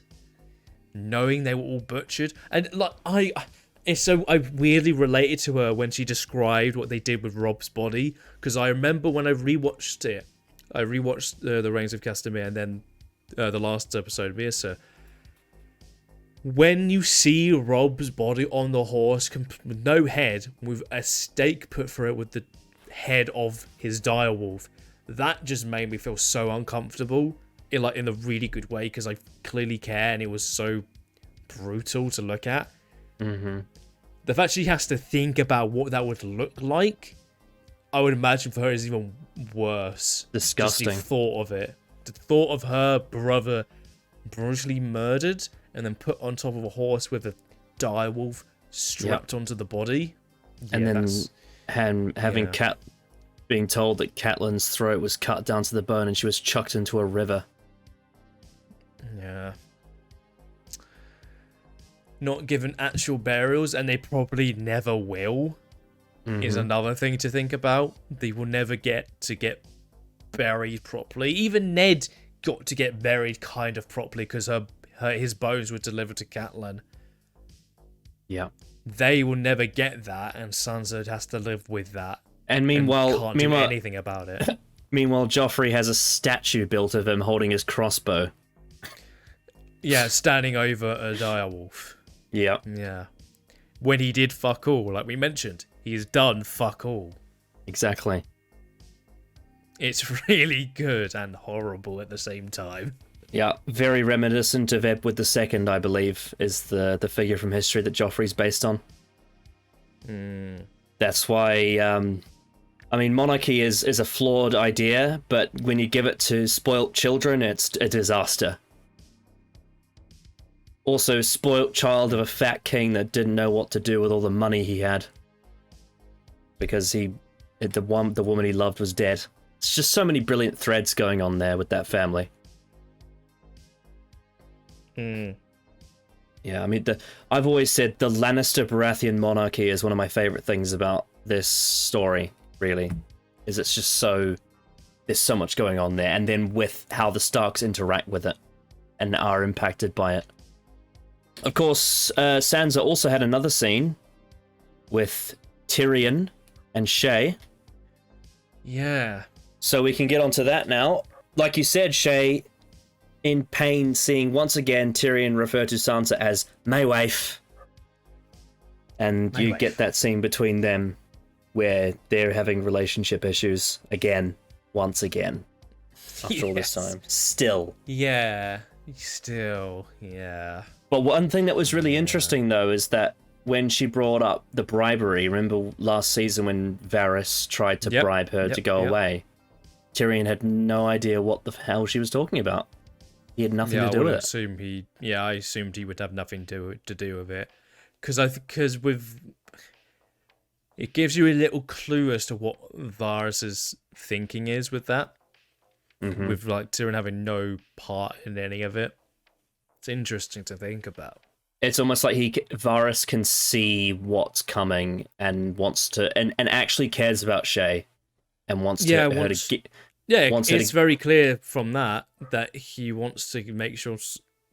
knowing they were all butchered, and I weirdly related to her when she described what they did with Rob's body, because I remember when I rewatched The Reigns of Castamere and then the last episode of Yrsa. When you see Rob's body on the horse with no head, with a stake put through it with the head of his direwolf, that just made me feel so uncomfortable in a really good way, because I clearly care, and it was so brutal to look at. The fact she has to think about what that would look like, I would imagine for her is even worse. Disgusting. Just the thought of it. The thought of her brother brutally murdered and then put on top of a horse with a direwolf strapped onto the body. And then having Cat being told that Catelyn's throat was cut down to the bone and she was chucked into a river. Yeah. Not given actual burials, and they probably never will, is another thing to think about. They will never get buried properly. Even Ned got to get buried kind of properly because his bones were delivered to Catelyn. Yeah. They will never get that, and Sansa has to live with that. And meanwhile, can't do anything about it. Meanwhile, Joffrey has a statue built of him holding his crossbow. Yeah, standing over a direwolf. Yeah. Yeah. When he did fuck all, like we mentioned, he's done fuck all. Exactly. It's really good and horrible at the same time. Yeah, very reminiscent of Edward II, I believe, is the figure from history that Joffrey's based on. That's why, monarchy is a flawed idea, but when you give it to spoilt children, it's a disaster. Also, spoilt child of a fat king that didn't know what to do with all the money he had. Because the woman he loved was dead. It's just so many brilliant threads going on there with that family. Yeah, I've always said the Lannister Baratheon monarchy is one of my favorite things about this story, really. Is it's just there's so much going on there, and then with how the Starks interact with it and are impacted by it. Of course, Sansa also had another scene with Tyrion and Shae. Yeah. So we can get onto that now. Like you said, Shae, in pain, seeing once again Tyrion refer to Sansa as my wife. And you get that scene between them where they're having relationship issues once again. After all this time. Still. Yeah. Still. Yeah. But one thing that was really interesting, though, is that when she brought up the bribery, remember last season when Varys tried to bribe her to go away? Tyrion had no idea what the hell she was talking about. He had nothing to do with it. I assumed he would have nothing to do with it. Because it gives you a little clue as to what Varys's thinking is with that. With Tyrion having no part in any of it. It's interesting to think about. It's almost like Varys can see what's coming and wants to, and actually cares about Shae, and wants her to get. Yeah, it's very clear from that he wants to make sure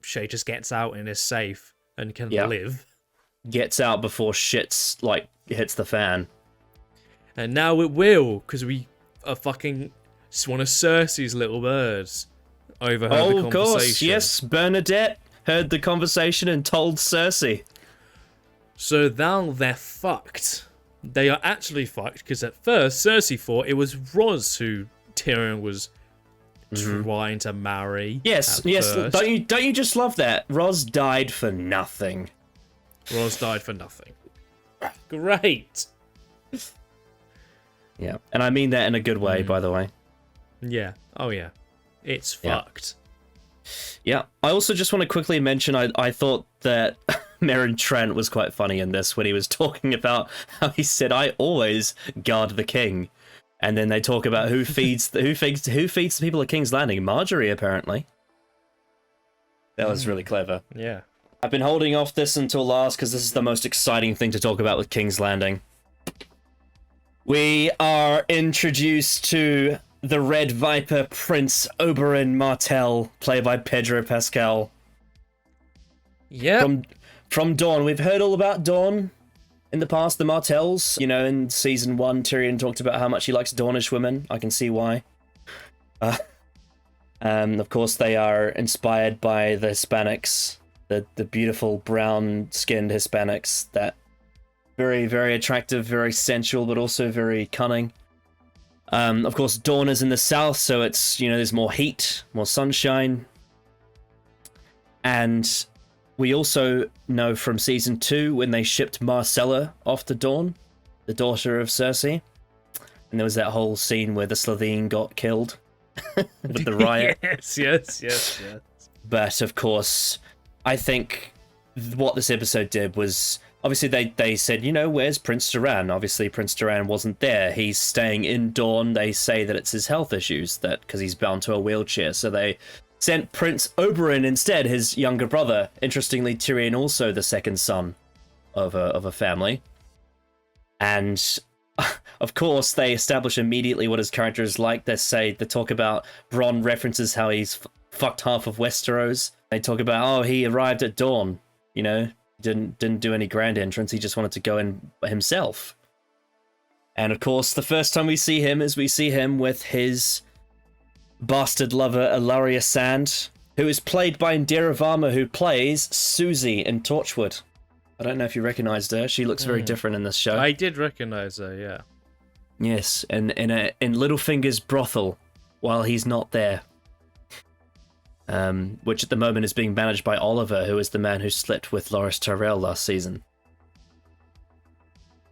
Shae just gets out and is safe and can live. gets out before shit's like hits the fan. And now it will, because we are fucking one of Cersei's little birds overheard the conversation. Of course, yes. Bernadette heard the conversation and told Cersei. So now they're fucked. They are actually fucked, because at first Cersei thought it was Ros who Tyrion was trying to marry. Yes. First. Don't you just love that? Ros died for nothing. Ros died for nothing. Great. Yeah, and I mean that in a good way, by the way. Yeah. Oh yeah. It's fucked. Yeah. I also just want to quickly mention I thought that Meryn Trent was quite funny in this when he was talking about how he said, "I always guard the king," and then they talk about who feeds the people at King's Landing. Marjorie, apparently. That was really clever. Yeah. I've been holding off this until last because this is the most exciting thing to talk about with King's Landing. We are introduced to the Red Viper, Prince Oberyn Martell, played by Pedro Pascal. Yeah. From Dawn. We've heard all about Dawn in the past, the Martells. You know, in season 1, Tyrion talked about how much he likes Dornish women. I can see why. Of course, they are inspired by the Hispanics, the beautiful brown-skinned Hispanics that very, very attractive, very sensual, but also very cunning. Of course, Dawn is in the south, so it's, you know, there's more heat, more sunshine. And we also know from season 2 when they shipped Marcella off to Dawn, the daughter of Cersei. And there was that whole scene where the Slitheen got killed with the riot. Yes. But of course, I think what this episode did was, obviously they said, you know, where's Prince Doran? Obviously Prince Doran wasn't there. He's staying in Dawn. They say that it's his health issues, that because he's bound to a wheelchair. So they sent Prince Oberyn instead, his younger brother. Interestingly, Tyrion also the second son of a family. And of course, they establish immediately what his character is like. They talk about Bronn references how he's fucked half of Westeros. They talk about, oh, he arrived at dawn, you know, didn't do any grand entrance. He just wanted to go in himself. And of course, the first time we see him is we see him with his bastard lover, Ilaria Sand, who is played by Indira Varma, who plays Susie in Torchwood. I don't know if you recognised her. She looks very different in this show. I did recognise her, yeah. Yes, and in Littlefinger's brothel while he's not there. Which at the moment is being managed by Oliver, who is the man who slept with Loras Tyrell last season.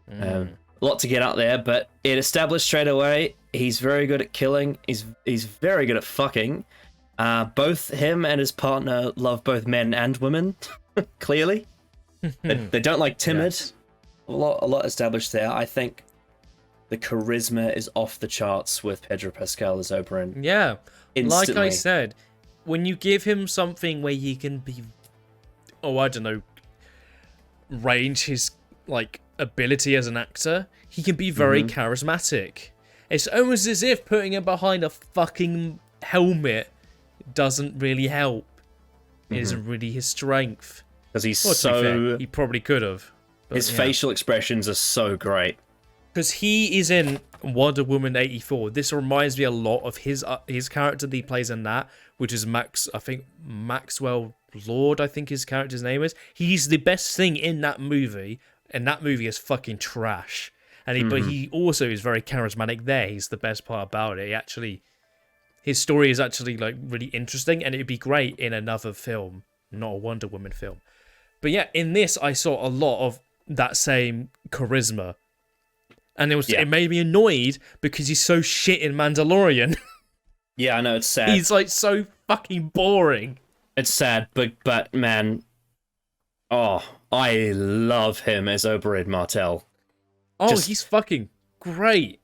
A lot to get out there, but it established straight away he's very good at killing. He's very good at fucking. Both him and his partner love both men and women, clearly. They don't like timid. Yes. A lot established there. I think the charisma is off the charts with Pedro Pascal as Oberyn. Yeah, Instantly. like I said, when you give him something where he can be, I don't know, range his like ability as an actor, he can be very charismatic. It's almost as if putting him behind a fucking helmet doesn't really help. It isn't really his strength. Because he's fair, he probably could have. His facial expressions are so great. Because he is in Wonder Woman 84. This reminds me a lot of his character that he plays in that, which is Maxwell Lord, I think his character's name is. He's the best thing in that movie, and that movie is fucking trash. And but he also is very charismatic there. He's the best part about it. His story is actually like really interesting, and it'd be great in another film, not a Wonder Woman film. But yeah, in this I saw a lot of that same charisma. And it made me annoyed because he's so shit in Mandalorian. Yeah, I know, it's sad. He's like so fucking boring. It's sad, but man, I love him as Oberyn Martell. He's fucking great.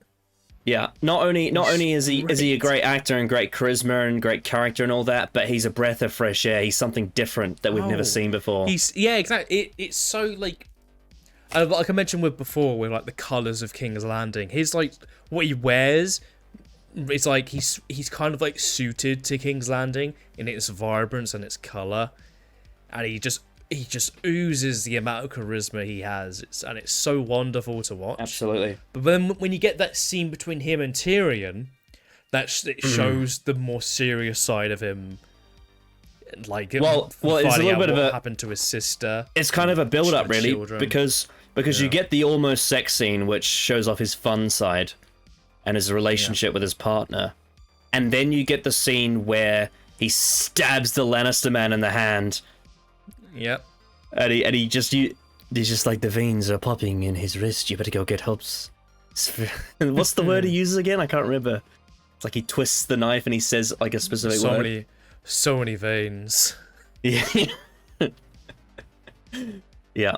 Yeah, not only is he a great actor and great charisma and great character and all that, but he's a breath of fresh air. He's something different that we've never seen before. Exactly. It's so like I mentioned with like the colours of King's Landing. His like what he wears, it's like he's kind of like suited to King's Landing in its vibrance and its colour, and he just he just oozes the amount of charisma he has, and it's so wonderful to watch. Absolutely. But then when you get that scene between him and Tyrion, it shows the more serious side of him. Like, well, it's a little bit of what a happened to his sister. It's kind of a build-up, really, children. because you get the almost sex scene, which shows off his fun side and his relationship with his partner, and then you get the scene where he stabs the Lannister man in the hand. Yep. And he's just like, the veins are popping in his wrist. You better go get help. What's the word he uses again? I can't remember. It's like he twists the knife and he says like a specific word. So many veins. Yeah. Yeah.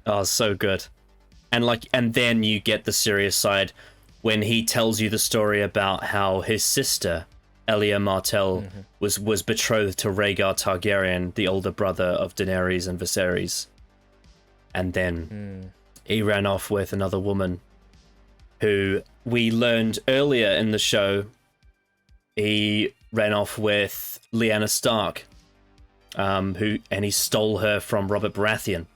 Oh, so good. And then you get the serious side when he tells you the story about how his sister, Elia Martell, was betrothed to Rhaegar Targaryen, the older brother of Daenerys and Viserys. And then he ran off with another woman who we learned earlier in the show he ran off with Lyanna Stark, and he stole her from Robert Baratheon.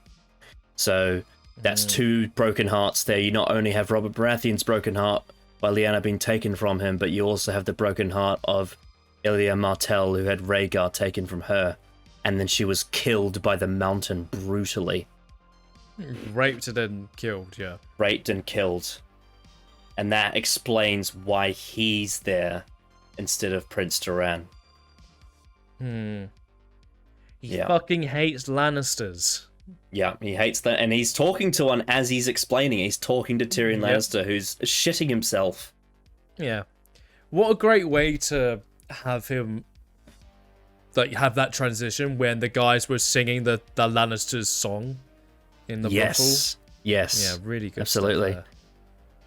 So that's two broken hearts there. You not only have Robert Baratheon's broken heart by Lyanna being taken from him, but you also have the broken heart of Elia Martell, who had Rhaegar taken from her, and then she was killed by the Mountain brutally. Raped and then killed, yeah. Raped and killed. And that explains why he's there instead of Prince Doran. He fucking hates Lannisters. Yeah, he hates that, and he's talking to one as he's explaining. He's talking to Tyrion Lannister, who's shitting himself. Yeah. What a great way to have him, like, have that transition when the guys were singing the Lannisters song in the brothel. Yes. Yeah, really good. Absolutely.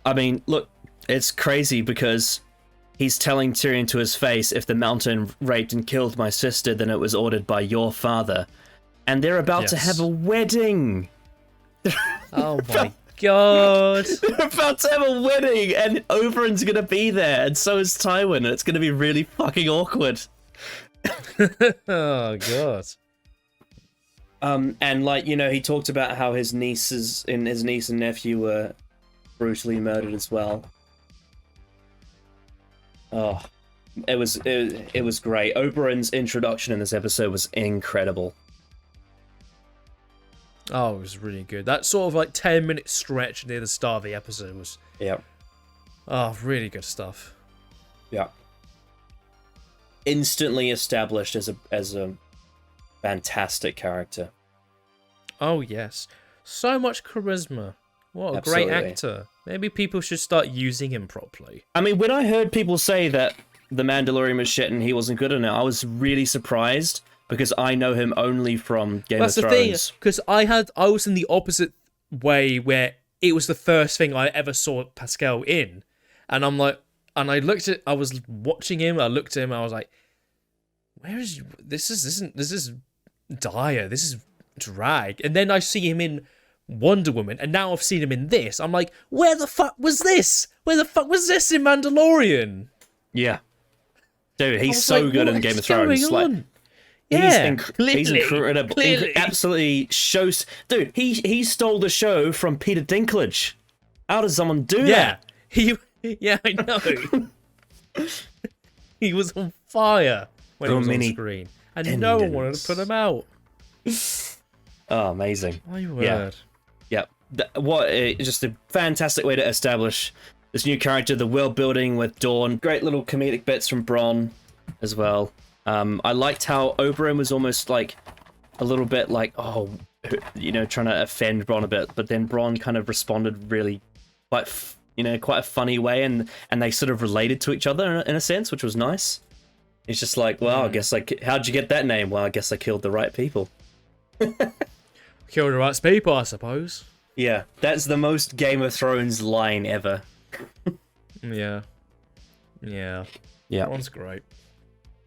I mean, look, it's crazy because he's telling Tyrion to his face, if the Mountain raped and killed my sister, then it was ordered by your father. And they're about to have a wedding. Oh my god. They're about to have a wedding, and Oberyn's going to be there, and so is Tywin, and it's going to be really fucking awkward. Oh god. And like, you know, he talked about how his niece and nephew were brutally murdered as well. Oh, it was great. Oberyn's introduction in this episode was incredible. Oh, it was really good. That sort of like 10-minute stretch near the start of the episode was... Yeah. Oh, really good stuff. Yeah. Instantly established as a fantastic character. Oh, yes. So much charisma. What a Absolutely. great actor. Maybe people should start using him properly. I mean, when I heard people say that The Mandalorian was shit and he wasn't good in it, I was really surprised because I know him only from Game of Thrones. That's the thing, because I was in the opposite way where it was the first thing I ever saw Pascal in, and I'm like, and I was watching him, I looked at him, I was like, where is this is dire, this is drag, and then I see him in Wonder Woman, and now I've seen him in this. I'm like, where the fuck was this? Where the fuck was this in Mandalorian? Yeah, dude, he's so good in Game of Thrones. Like, yeah, he's incredible. Absolutely shows, dude. He stole the show from Peter Dinklage. How does someone do that? Yeah, I know. He was on fire when he was on screen, and no one wanted to put him out. Oh, amazing! My word. Yeah. Just a fantastic way to establish this new character, the world building with Dawn. Great little comedic bits from Bronn as well. I liked how Oberyn was almost like a little bit like, oh, you know, trying to offend Bronn a bit, but then Bronn kind of responded really quite a funny way, and they sort of related to each other in a sense, which was nice. It's just like, well, I guess how'd you get that name? Well, I guess I killed the right people. Killed the right people, I suppose. Yeah, that's the most Game of Thrones line ever. Yeah. That one's great.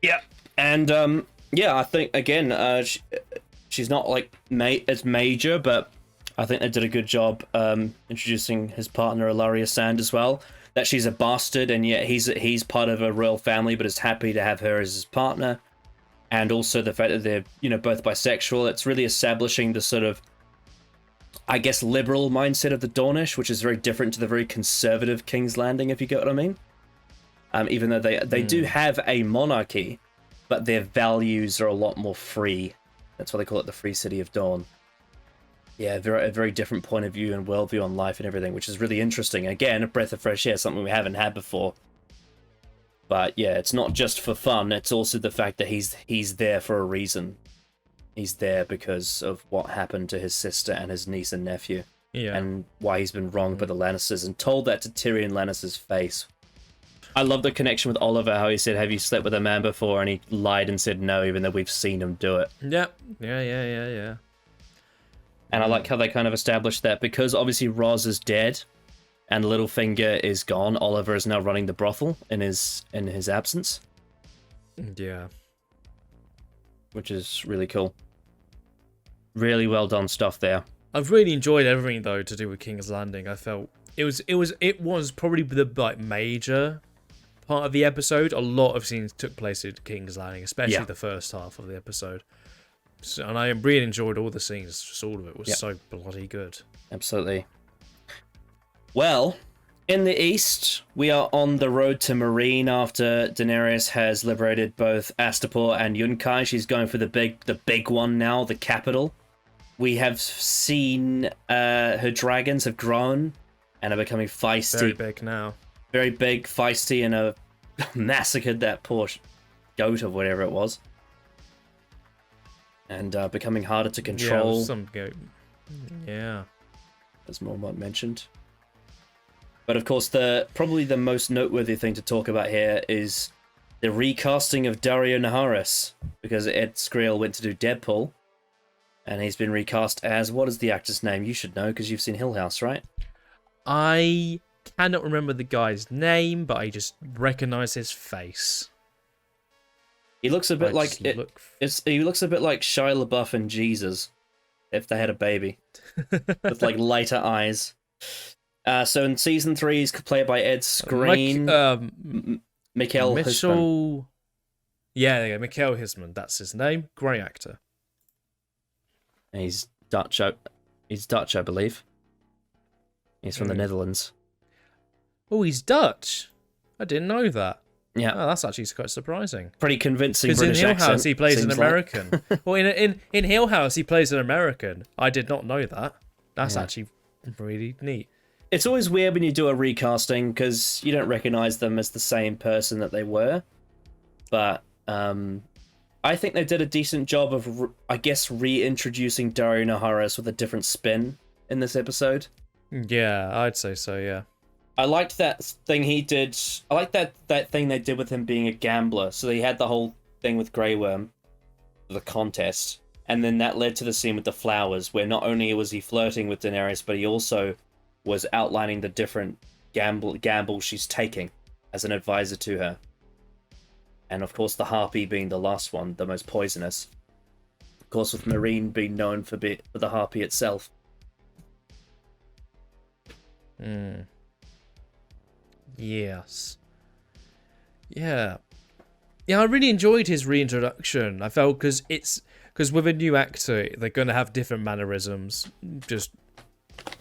Yeah, and I think again, she's not like as major, but I think they did a good job introducing his partner Ilaria Sand as well. That she's a bastard, and yet he's part of a royal family, but is happy to have her as his partner. and also the fact that they're, you know, both bisexual. It's really establishing the sort of, I guess, liberal mindset of the Dornish, which is very different to the very conservative King's Landing, if you get what I mean. Even though they do have a monarchy, but their values are a lot more free. That's why they call it the Free City of Dawn. Yeah, a very different point of view and worldview on life and everything, which is really interesting. Again, a breath of fresh air, something we haven't had before. But yeah, it's not just for fun, it's also the fact that he's there for a reason. He's there because of what happened to his sister and his niece and nephew. Yeah. And why he's been wronged by the Lannisters, and told that to Tyrion Lannister's face. I love the connection with Oliver, how he said, have you slept with a man before? And he lied and said no, even though we've seen him do it. Yep. Yeah. And I like how they kind of established that because obviously Roz is dead and Littlefinger is gone, Oliver is now running the brothel in his absence. Yeah. Which is really cool. Really well done stuff there. I've really enjoyed everything though to do with King's Landing. I felt it was probably the like major part of the episode. A lot of scenes took place at King's Landing, especially the first half of the episode. So, and I really enjoyed all the scenes. Just all of it was so bloody good. Absolutely. Well, in the east, we are on the road to Meereen after Daenerys has liberated both Astapor and Yunkai. She's going for the big one now, the capital. We have seen her dragons have grown and are becoming feisty. Very big now. Very big, feisty, and have massacred that poor goat or whatever it was. And becoming harder to control. Yeah, some goat. Yeah. As Mormont mentioned. But of course, probably the most noteworthy thing to talk about here is the recasting of Dario Naharis, because Ed Skrill went to do Deadpool, and he's been recast as, what is the actor's name? You should know, because you've seen Hill House, right? I cannot remember the guy's name, but I just recognize his face. He looks a bit like he looks a bit like Shia LaBeouf and Jesus, if they had a baby, with like lighter eyes. So in season 3, he's played by Ed Skrein, Mikael Hisman. Yeah, Mikael Hisman. That's his name. Great actor. And he's Dutch. He's Dutch, I believe. He's from the Netherlands. Oh, he's Dutch. I didn't know that. Yeah, oh, that's actually quite surprising. Pretty convincing British British accent. In Hill House, he plays an American. Like. Well, in Hill House, he plays an American. I did not know that. That's actually really neat. It's always weird when you do a recasting because you don't recognize them as the same person that they were. But I think they did a decent job of, I guess, reintroducing Dario Naharis with a different spin in this episode. Yeah, I'd say so. Yeah. I liked that thing he did. I like that thing they did with him being a gambler. So he had the whole thing with Grey Worm, the contest, and then that led to the scene with the flowers, where not only was he flirting with Daenerys, but he also was outlining the different gamble she's taking as an advisor to her. And of course, the harpy being the last one, the most poisonous. Of course, with Meereen being known for the harpy itself. Yes. Yeah. Yeah, I really enjoyed his reintroduction. I felt because with a new actor, they're going to have different mannerisms. Just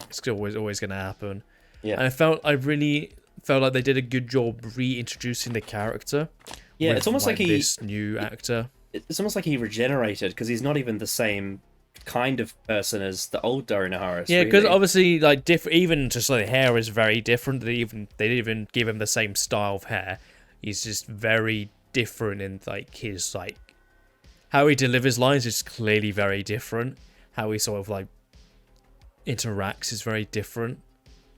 it's always going to happen. Yeah. And I really felt like they did a good job reintroducing the character. Yeah, it's almost like this new actor. It's almost like he regenerated because he's not even the same kind of person as the old Dario Naharis. Yeah, because obviously, like, even just like the hair is very different. They didn't even give him the same style of hair. He's just very different in like his like how he delivers lines is clearly very different. How he sort of like interacts is very different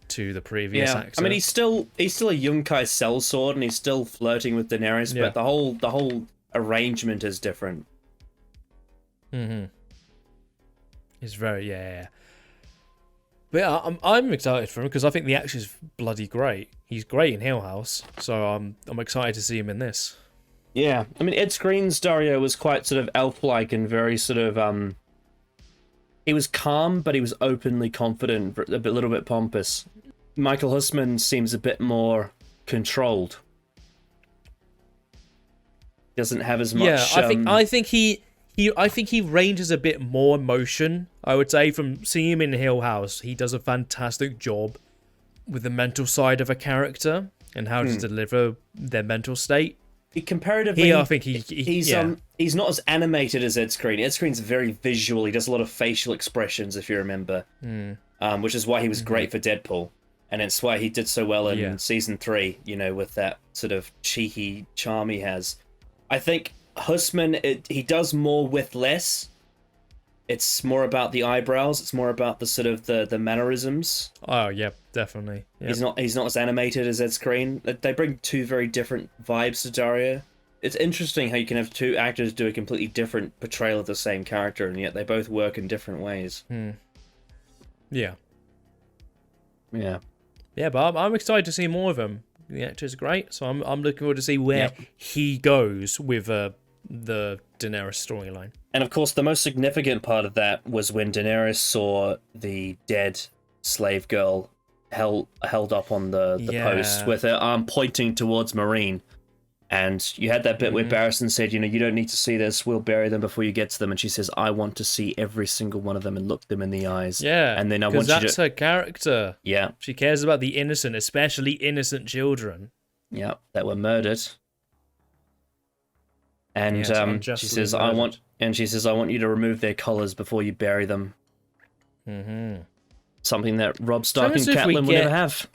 to the previous actor. I mean, he's still a Yunkai sellsword and he's still flirting with Daenerys, but the whole arrangement is different. It's very But yeah, I'm excited for him because I think the action's bloody great. He's great in Hill House, so I'm excited to see him in this. Yeah, I mean, Ed Skrein's Dario was quite sort of elf-like and very sort of he was calm, but he was openly confident, a little bit pompous. Michael Hussman seems a bit more controlled. doesn't have as much. Yeah, I think he ranges a bit more emotion. I would say from seeing him in Hill House, he does a fantastic job with the mental side of a character and how to deliver their mental state. Comparatively, I think he's not as animated as Ed Skrein. Ed Skrein's very visual. He does a lot of facial expressions, if you remember, which is why he was great for Deadpool, and it's why he did so well in season 3. You know, with that sort of cheeky charm he has. I think Hussman, he does more with less. It's more about the eyebrows. It's more about the sort of the mannerisms. Oh, yeah, definitely. Yep. He's not as animated as Ed Skrein. They bring two very different vibes to Daria. It's interesting how you can have two actors do a completely different portrayal of the same character, and yet they both work in different ways. Yeah. Yeah. Yeah, but I'm excited to see more of him. The actor's great, so I'm looking forward to see where he goes with the Daenerys storyline. And of course, the most significant part of that was when Daenerys saw the dead slave girl held up on the post with her arm pointing towards Marine. And you had that bit where Barristan said, you know, you don't need to see this, we'll bury them before you get to them. And she says, I want to see every single one of them and look them in the eyes. Yeah, and then I want that's her character. Yeah. She cares about the innocent, especially innocent children. Yeah, that were murdered. And she says, I want you to remove their collars before you bury them. Something that Robb Stark and Catelyn would never have.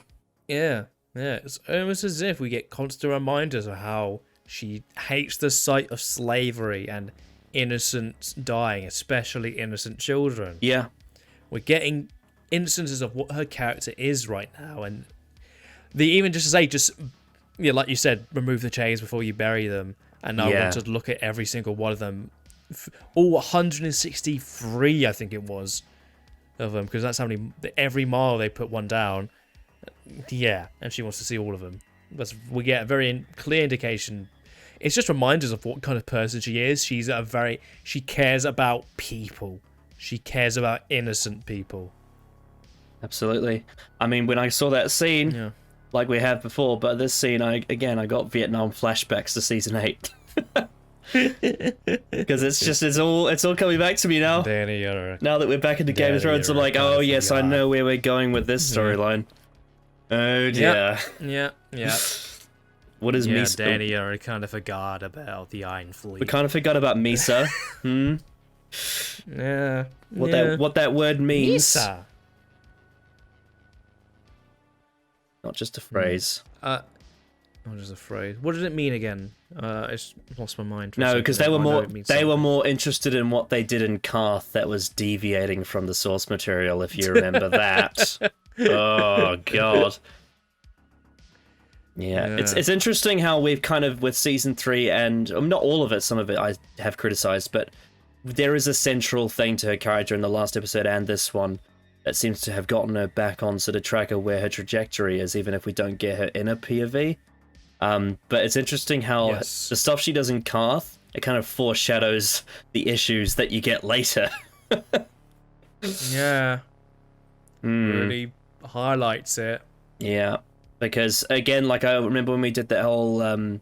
Yeah. Yeah, it's almost as if we get constant reminders of how she hates the sight of slavery and innocents dying, especially innocent children. Yeah. We're getting instances of what her character is right now, and they even just say, like you said, remove the chains before you bury them, and I want to look at every single one of them. All 163, I think it was, of them, because that's how many, every mile they put one down. Yeah, and she wants to see all of them. We get a very clear indication. It's just reminders of what kind of person she is. She cares about people. She cares about innocent people. Absolutely. I mean, when I saw that scene, like we have before, but this scene, I got Vietnam flashbacks to season 8. Because it's all coming back to me now. Now that we're back into Game of Thrones, I'm like, oh yes, I know where we're going with this storyline. Oh dear. Yeah. What is Misa? Danny, I kind of forgot about the Iron Fleet. We kind of forgot about Misa. Yeah. What that word means. Misa. Not just a phrase. Not just a phrase. What did it mean again? I lost my mind. No, because they were more interested in what they did in Karth that was deviating from the source material, if you remember that. Oh god. Yeah, it's interesting how we've kind of, with season 3, and not all of it, some of it I have criticized, but there is a central thing to her character in the last episode and this one that seems to have gotten her back on sort of track of where her trajectory is, even if we don't get her inner POV. But it's interesting how the stuff she does in Karth, it kind of foreshadows the issues that you get later. Yeah. Really highlights it. Yeah, because again, like I remember when we did that whole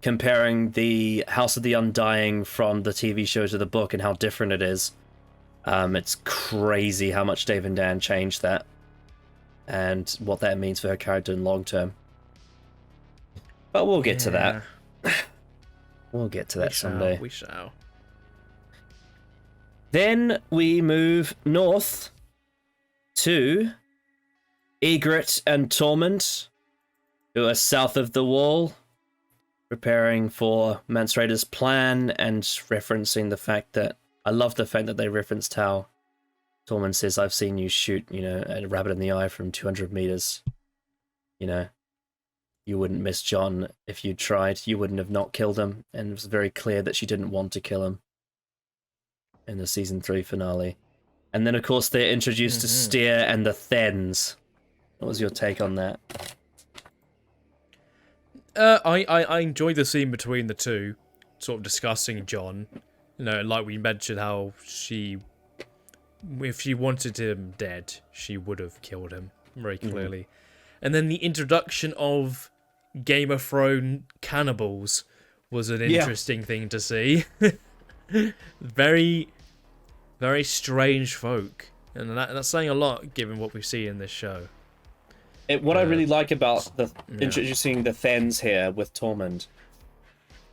comparing the House of the Undying from the TV show to the book and how different it is. It's crazy how much Dave and Dan changed that and what that means for her character in long term. But we'll get to that. We'll get to that someday. We shall. Then we move north to Ygritte and Tormund, who are south of the wall, preparing for Mance Rayder's plan and referencing the fact that, I love the fact that they referenced how Tormund says, I've seen you shoot, a rabbit in the eye from 200 meters. You wouldn't miss Jon if you tried. You wouldn't have not killed him. And it was very clear that she didn't want to kill him in the season 3 finale. And then, of course, they're introduced to Styr and the Thens. What was your take on that? I enjoyed the scene between the two, sort of discussing Jon. Like we mentioned how if she wanted him dead, she would have killed him, very clearly. And then the introduction of Game of Thrones cannibals was an interesting thing to see. Very, very strange folk, and that's saying a lot given what we see in this show. What I really like about introducing the Thens here with Tormund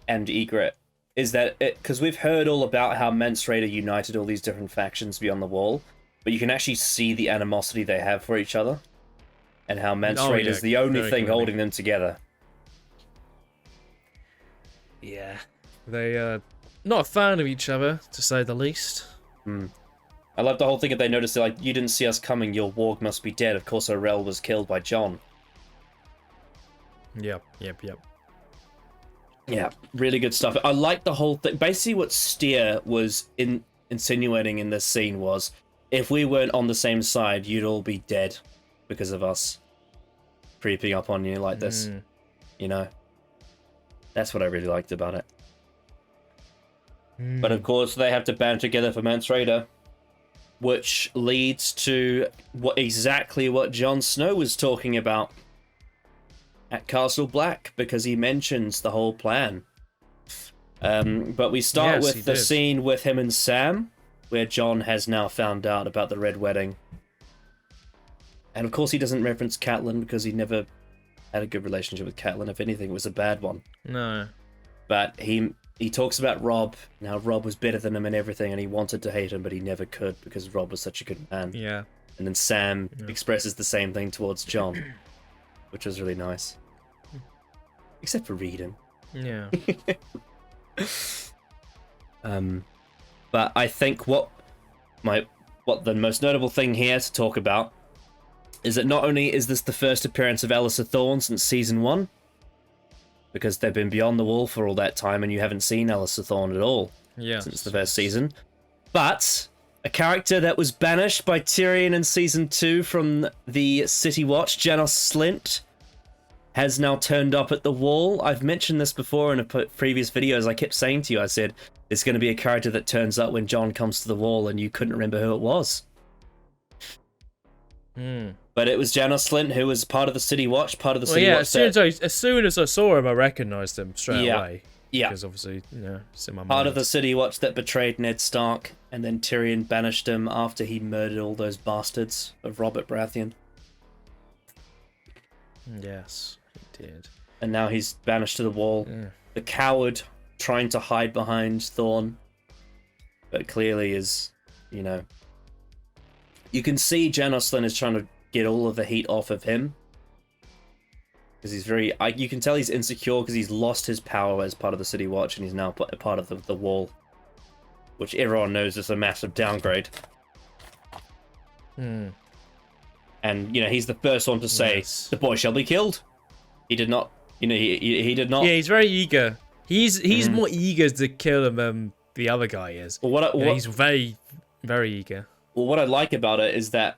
and Ygritte is that because we've heard all about how Mance Rayder united all these different factions beyond the wall, but you can actually see the animosity they have for each other, and how Mance Rayder is the only thing holding them together. Yeah, they not a fan of each other, to say the least. I love the whole thing if they noticed that, like, you didn't see us coming, your warg must be dead. Of course, Orell was killed by Jon. Yep. Yeah, really good stuff. I like the whole thing. Basically, what Steer was insinuating in this scene was, if we weren't on the same side, you'd all be dead because of us creeping up on you like this. You know? That's what I really liked about it. But of course, they have to band together for Mance Rayder, which leads to exactly what Jon Snow was talking about at Castle Black, because he mentions the whole plan. But we start with the scene with him and Sam, where Jon has now found out about the Red Wedding. And of course he doesn't reference Catelyn, because he never had a good relationship with Catelyn. If anything, it was a bad one. No. But he talks about Robb, and how Robb was better than him and everything, and he wanted to hate him, but he never could, because Robb was such a good man. Yeah. And then Sam expresses the same thing towards Jon, which was really nice. Except for reading. Yeah. But I think what the most notable thing here to talk about is that not only is this the first appearance of Alistair Thorne since season 1, because they've been beyond the wall for all that time and you haven't seen Alistair Thorne at all since the first season, but a character that was banished by Tyrion in season 2 from the City Watch, Janos Slynt, has now turned up at the wall. I've mentioned this before in a previous videos. I kept saying to you, I said, there's going to be a character that turns up when Jon comes to the wall, and you couldn't remember who it was. But it was Janos Slynt, who was part of the City Watch, part of the City Watch. As soon as I saw him, I recognised him straight away. Yeah. Because obviously, it's in my mind. Part of the City Watch that betrayed Ned Stark, and then Tyrion banished him after he murdered all those bastards of Robert Baratheon. Yes, he did. And now he's banished to the wall. The coward trying to hide behind Thorne, but clearly is, you can see Janos Slynt is trying to get all of the heat off of him, because he's very, you can tell he's insecure because he's lost his power as part of the City Watch, and he's now part of the wall, which everyone knows is a massive downgrade. And he's the first one to say, the boy shall be killed. He did not, he did not. Yeah, he's very eager. He's more eager to kill him than the other guy is. Well, he's very, very eager. Well, what I like about it is that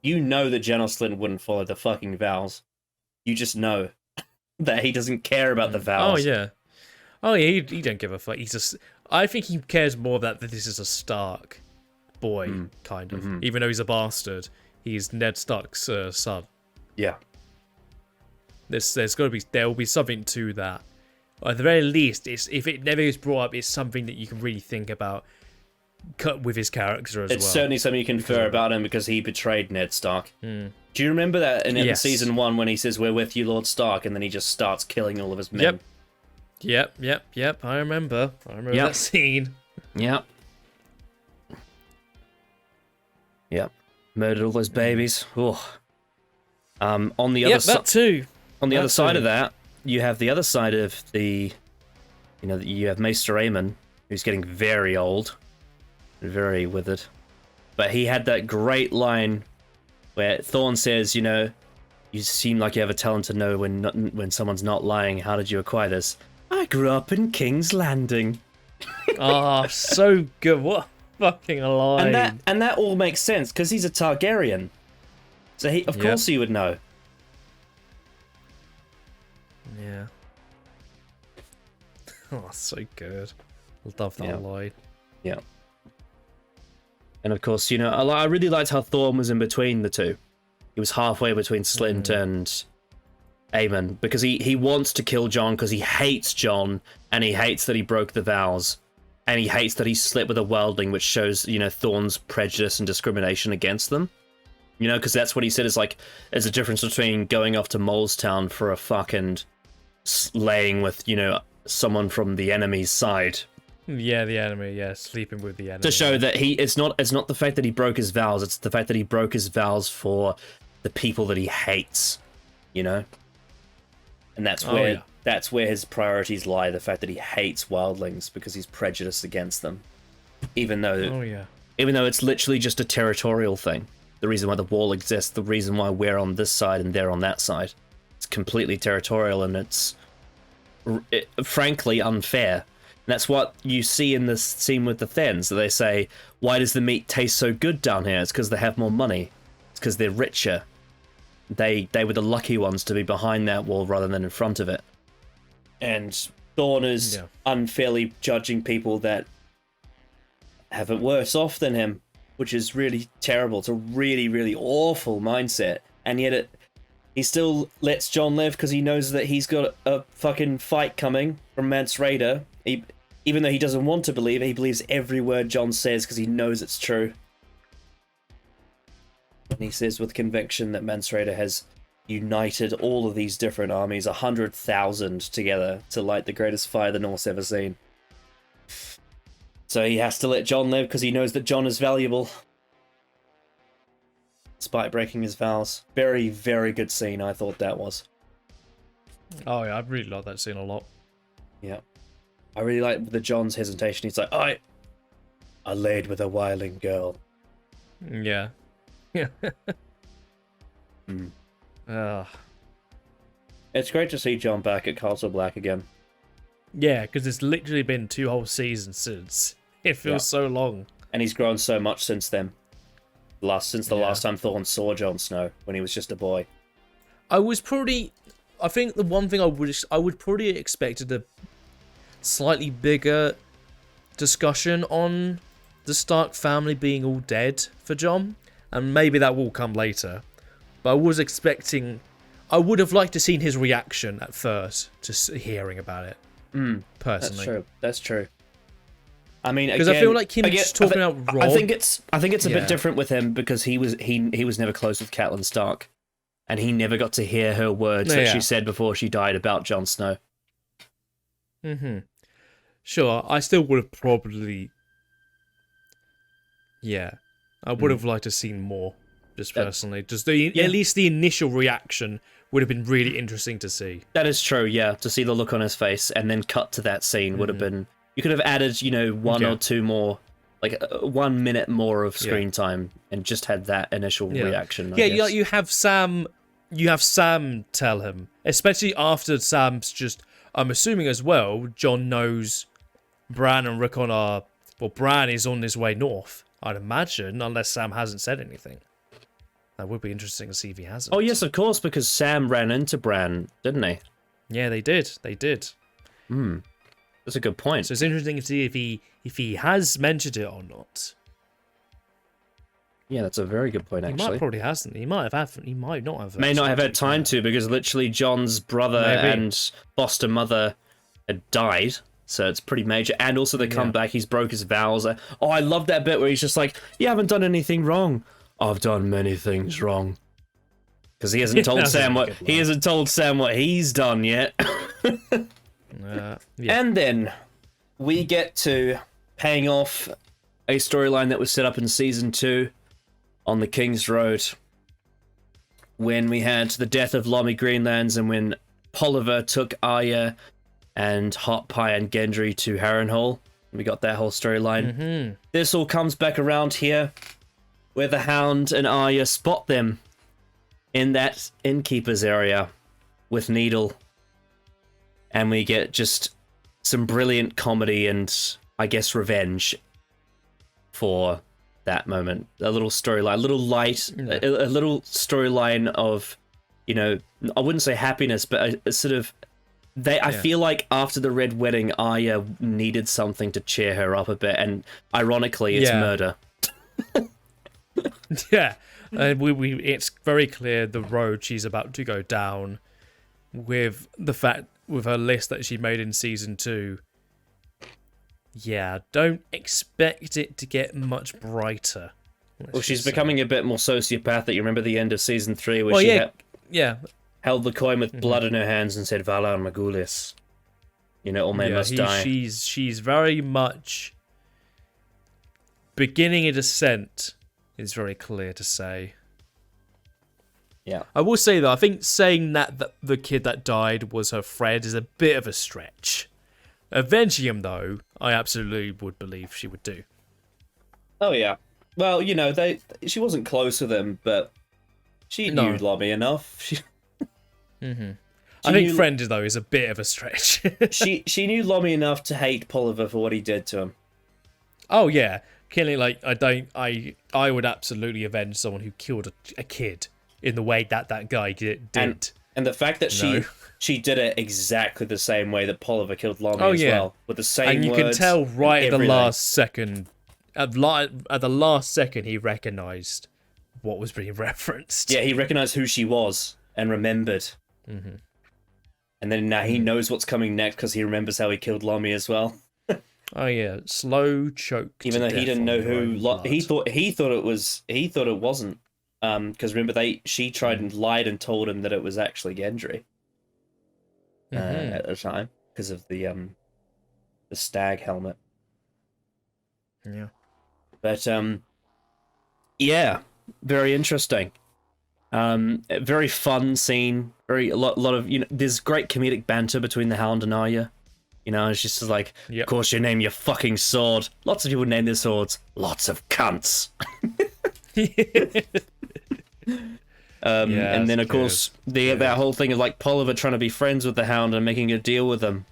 that Janos Slynt wouldn't follow the fucking vows. You just know that he doesn't care about the vows. Oh yeah, he don't give a fuck. I think he cares more that this is a Stark boy, kind of. Even though he's a bastard, he's Ned Stark's son. Yeah. There will be something to that. At the very least, if it never is brought up, it's something that you can really think about with his character as well. It's certainly something you can infer about him, because he betrayed Ned Stark. Do you remember that in season 1 when he says, "We're with you, Lord Stark," and then he just starts killing all of his men? Yep. I remember that scene. Yep. Murdered all those babies. On the other side, that too. On the other side of that, you have the other side of the, you have Maester Aemon, who's getting very old, very withered. But he had that great line where Thorne says, you seem like you have a talent to know when someone's not lying. How did you acquire this? I grew up in King's Landing. So good. What a fucking line. And that all makes sense, because he's a Targaryen. So of course he would know. Yeah. Oh, so good. Love that line. Yeah. And of course, I really liked how Thorne was in between the two. He was halfway between Slynt Aemon, because he wants to kill Jon because he hates Jon, and he hates that he broke the vows, and he hates that he slept with a wildling, which shows, you know, Thorne's prejudice and discrimination against them. You know, because that's what he said is like, there's a difference between going off to Molestown for a fucking laying with, you know, someone from the enemy's side. Yeah, the enemy. Yeah, sleeping with the enemy. To show that it's not the fact that he broke his vows, it's the fact that he broke his vows for the people that he hates, you know? And that's where his priorities lie, the fact that he hates wildlings because he's prejudiced against them. Even though it's literally just a territorial thing. The reason why the wall exists, the reason why we're on this side and they're on that side. It's completely territorial, and it's frankly unfair. And that's what you see in this scene with the Thens. They say, why does the meat taste so good down here? It's because they have more money. It's because they're richer. They were the lucky ones to be behind that wall rather than in front of it. And Thorne is unfairly judging people that have it worse off than him, which is really terrible. It's a really, really awful mindset. And yet he still lets Jon live because he knows that he's got a fucking fight coming from Mance Rayder. Even though he doesn't want to believe it, he believes every word Jon says because he knows it's true. And he says with conviction that Mance Rayder has united all of these different armies, 100,000 together, to light the greatest fire the North's ever seen. So he has to let Jon live because he knows that Jon is valuable. Despite breaking his vows. Very, very good scene, I thought that was. Oh yeah, I really like that scene a lot. Yeah. I really like the Jon's hesitation. He's like, I laid with a wildling girl. Yeah. Yeah. It's great to see Jon back at Castle Black again. Yeah, because it's literally been 2 whole seasons since. It feels so long. And he's grown so much since then. Since the last time Thorne saw Jon Snow, when he was just a boy. I think the one thing I would probably expected a slightly bigger discussion on the Stark family being all dead for Jon, and maybe that will come later. But I would have liked to seen his reaction at first to hearing about it. Personally, That's true. I mean, because I feel like him just talking about Robb. I think it's a bit different with him because he was never close with Catelyn Stark, and he never got to hear her words that she said before she died about Jon Snow. Sure, I still would have probably. Yeah, I would have liked to seen more. Just personally, just at least the initial reaction would have been really interesting to see. That is true. Yeah, to see the look on his face and then cut to that scene would have been. You could have added, one or two more, like 1 minute more of screen time, and just had that initial reaction. You have Sam. You have Sam tell him, especially after Sam's just. I'm assuming as well, Jon knows Bran and Rickon are. Well, Bran is on his way north. I'd imagine, unless Sam hasn't said anything. That would be interesting to see if he hasn't. Oh yes, of course, because Sam ran into Bran, didn't he? Yeah, they did. That's a good point. So it's interesting to see if he has mentioned it or not. Yeah, that's a very good point, actually. He probably hasn't. He might have. He might not have. May not have had time to, because literally Jon's brother and foster mother had died. So it's pretty major. And also the comeback, he's broke his vows. Oh, I love that bit where he's just like, you haven't done anything wrong. I've done many things wrong. Because he hasn't told Sam what he's done yet. And then we get to paying off a storyline that was set up in season 2 on the King's Road, when we had the death of Lomy Greenlands and when Polliver took Arya and Hot Pie and Gendry to Harrenhal. We got that whole storyline. This all comes back around here, where the Hound and Arya spot them in that innkeeper's area with Needle. And we get just some brilliant comedy and, I guess, revenge for that moment. A little storyline, a little light, a little storyline of, I wouldn't say happiness, but a sort of... I feel like after the Red Wedding, Arya needed something to cheer her up a bit, and ironically, it's murder. Yeah, and it's very clear the road she's about to go down with the fact with her list that she made in season 2. Yeah, don't expect it to get much brighter. Well, she's becoming a bit more sociopathic. You remember the end of season 3 where held the coin with blood in her hands and said Valar Morghulis. You know, all men must die. She's very much beginning a descent. Is very clear to say. Yeah, I will say though, I think saying that the kid that died was her friend is a bit of a stretch. Avenging him though, I absolutely would believe she would do. Oh yeah. Well, you know, she wasn't close with him, but she knew Lobby enough. I think friend though is a bit of a stretch. she knew Lobby enough to hate Polliver for what he did to him. Oh yeah, killing I would absolutely avenge someone who killed a kid in the way that guy did. And the fact that she did it exactly the same way that Polliver killed Lobby as well, with the same and you words can tell right at the everything. last second. At the last second, he recognised what was being referenced. Yeah, he recognised who she was and remembered. And then now he knows what's coming next because he remembers how he killed Lomi as well. Oh yeah, slow choke. Even though he didn't know who he thought it wasn't. Because remember she tried and lied and told him that it was actually Gendry. At the time because of the stag helmet. Yeah. But yeah, very interesting. A very fun scene. A lot of, you know, there's great comedic banter between the Hound and Arya. You know, it's just like, of course you name your fucking sword. Lots of people name their swords. Lots of cunts. And then of course that whole thing of like Polliver trying to be friends with the Hound and making a deal with him,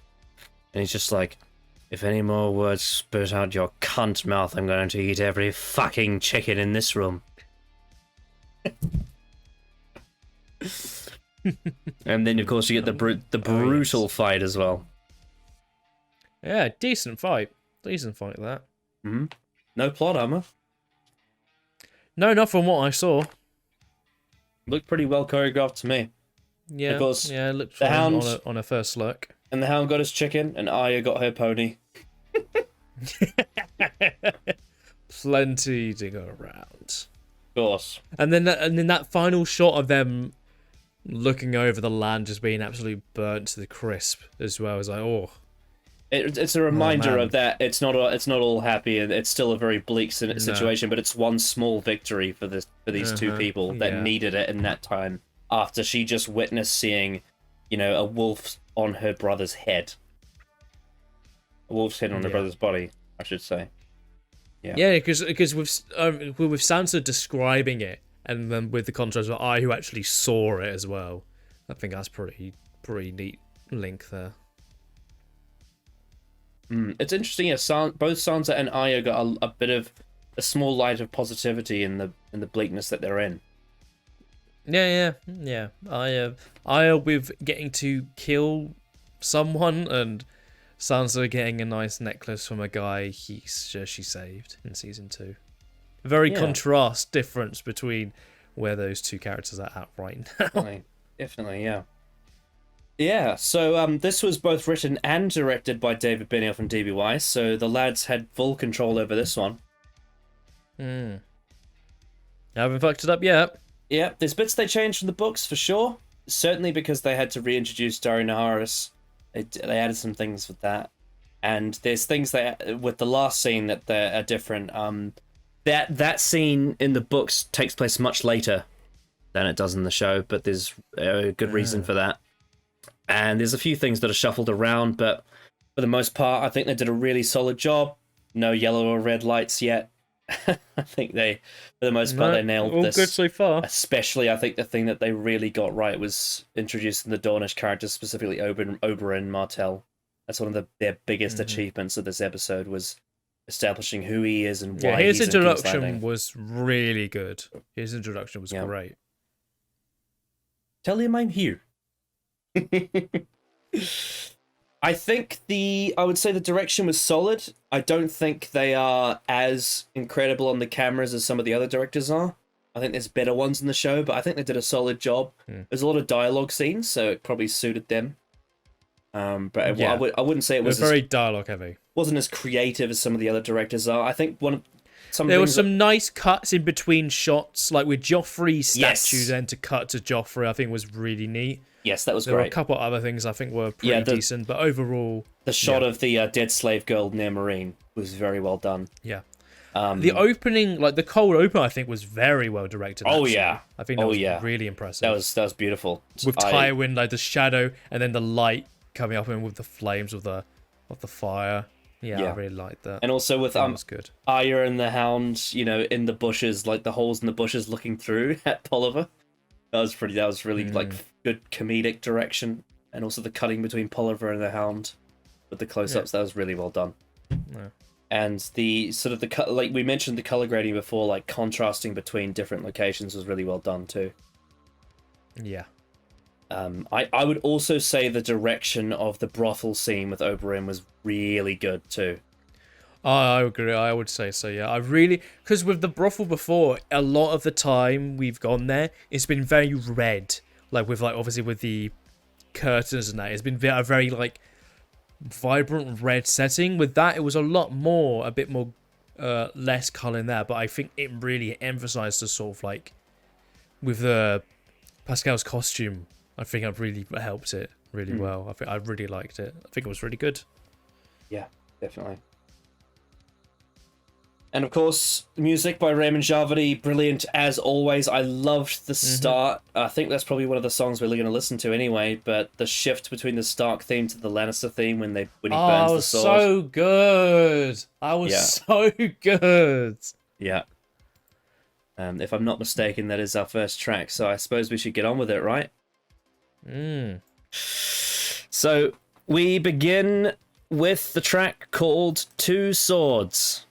and he's just like, if any more words spurt out your cunt mouth, I'm going to eat every fucking chicken in this room. And then of course you get the brutal fight as well. Yeah, decent fight that. No plot armor. No, not from what I saw. Looked pretty well choreographed to me. Yeah, of course, it looked the fine Hound on a first look. And the Hound got his chicken, and Arya got her pony. Plenty to go around. Of course. And then that final shot of them looking over the land just being absolutely burnt to the crisp as well. Is like, oh. It's a reminder of that. It's not all happy, and it's still a very bleak situation. But it's one small victory for these two people that needed it in that time. After she just witnessed seeing, you know, a wolf on her brother's head, a wolf's head on her brother's body, I should say. Yeah, because with Sansa describing it, and then with the contrast of I who actually saw it as well, I think that's pretty neat link there. It's interesting. Both Sansa and Arya got a bit of a small light of positivity in the bleakness that they're in. Yeah. Arya with getting to kill someone, and Sansa getting a nice necklace from a guy she saved in season 2. Very contrast difference between where those two characters are at right now. Definitely, yeah. Yeah, so this was both written and directed by David Benioff and D.B. Weiss, so the lads had full control over this one. I haven't fucked it up yet. Yeah, there's bits they changed from the books, for sure. Certainly because they had to reintroduce Dario Naharis. They added some things with that. And there's things with the last scene that are different. That scene in the books takes place much later than it does in the show, but there's a good reason for that. And there's a few things that are shuffled around, but for the most part, I think they did a really solid job. No yellow or red lights yet. I think they, for the most part, they nailed all this. Good so far. Especially, I think the thing that they really got right was introducing the Dornish characters, specifically Oberyn Martell. That's one of their biggest achievements of this episode, was establishing who he is and why his he's in King's introduction Landing. was really good. His introduction was great. Tell him I'm here. I would say the direction was solid. I don't think they are as incredible on the cameras as some of the other directors are. I think there's better ones in the show, but I think they did a solid job. There's a lot of dialogue scenes, so it probably suited them. But Yeah. I wouldn't say it was very dialogue heavy. Wasn't as creative as some of the other directors are. I think there were some nice cuts in between shots, like with Joffrey's statue, then to cut to Joffrey, I think was really neat. Yes, that was there great. There were a couple of other things I think were pretty decent, but overall... The shot of the dead slave girl near Marine was very well done. Yeah. The opening, like the cold open, I think was very well directed. Actually. I think that was really impressive. That was beautiful. With Tywin, like the shadow, and then the light coming up and with the flames of the fire. Yeah, I really liked that. And also with was good. Arya and the Hound, in the bushes, like the holes in the bushes, looking through at Polliver. That was really like good comedic direction, and also the cutting between Polliver and the Hound with the close-ups. That was really well done. Yeah. And the sort of the like we mentioned the color grading before, like contrasting between different locations was really well done too. Yeah. I would also say the direction of the brothel scene with Oberyn was really good too. I agree. I would say so. Yeah, because with the brothel before, a lot of the time we've gone there, it's been very red. Like obviously with the curtains and that, it's been a very like vibrant red setting. With that, it was a bit more less color in there. But I think it really emphasized the sort of like with the Pascal's costume. I think it really helped it really well. I think I really liked it. I think it was really good. Yeah, definitely. And of course, music by Raymond Javadi, brilliant as always. I loved the start. I think that's probably one of the songs we're going to listen to anyway. But the shift between the Stark theme to the Lannister theme when he burns the sword. So good. I was so good. Yeah. If I'm not mistaken, that is our first track. So I suppose we should get on with it, right? So we begin with the track called Two Swords.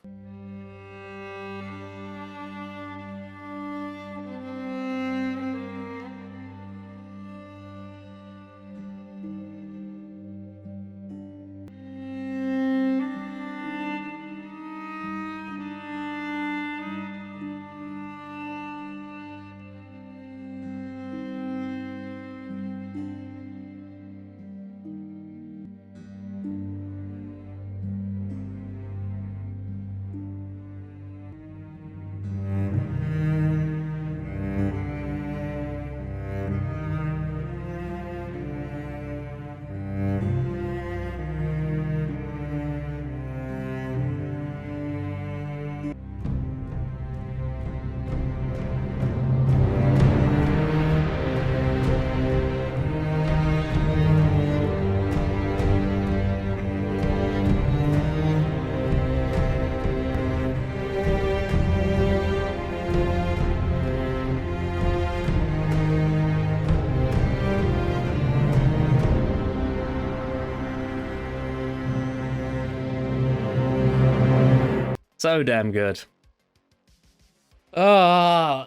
So damn good.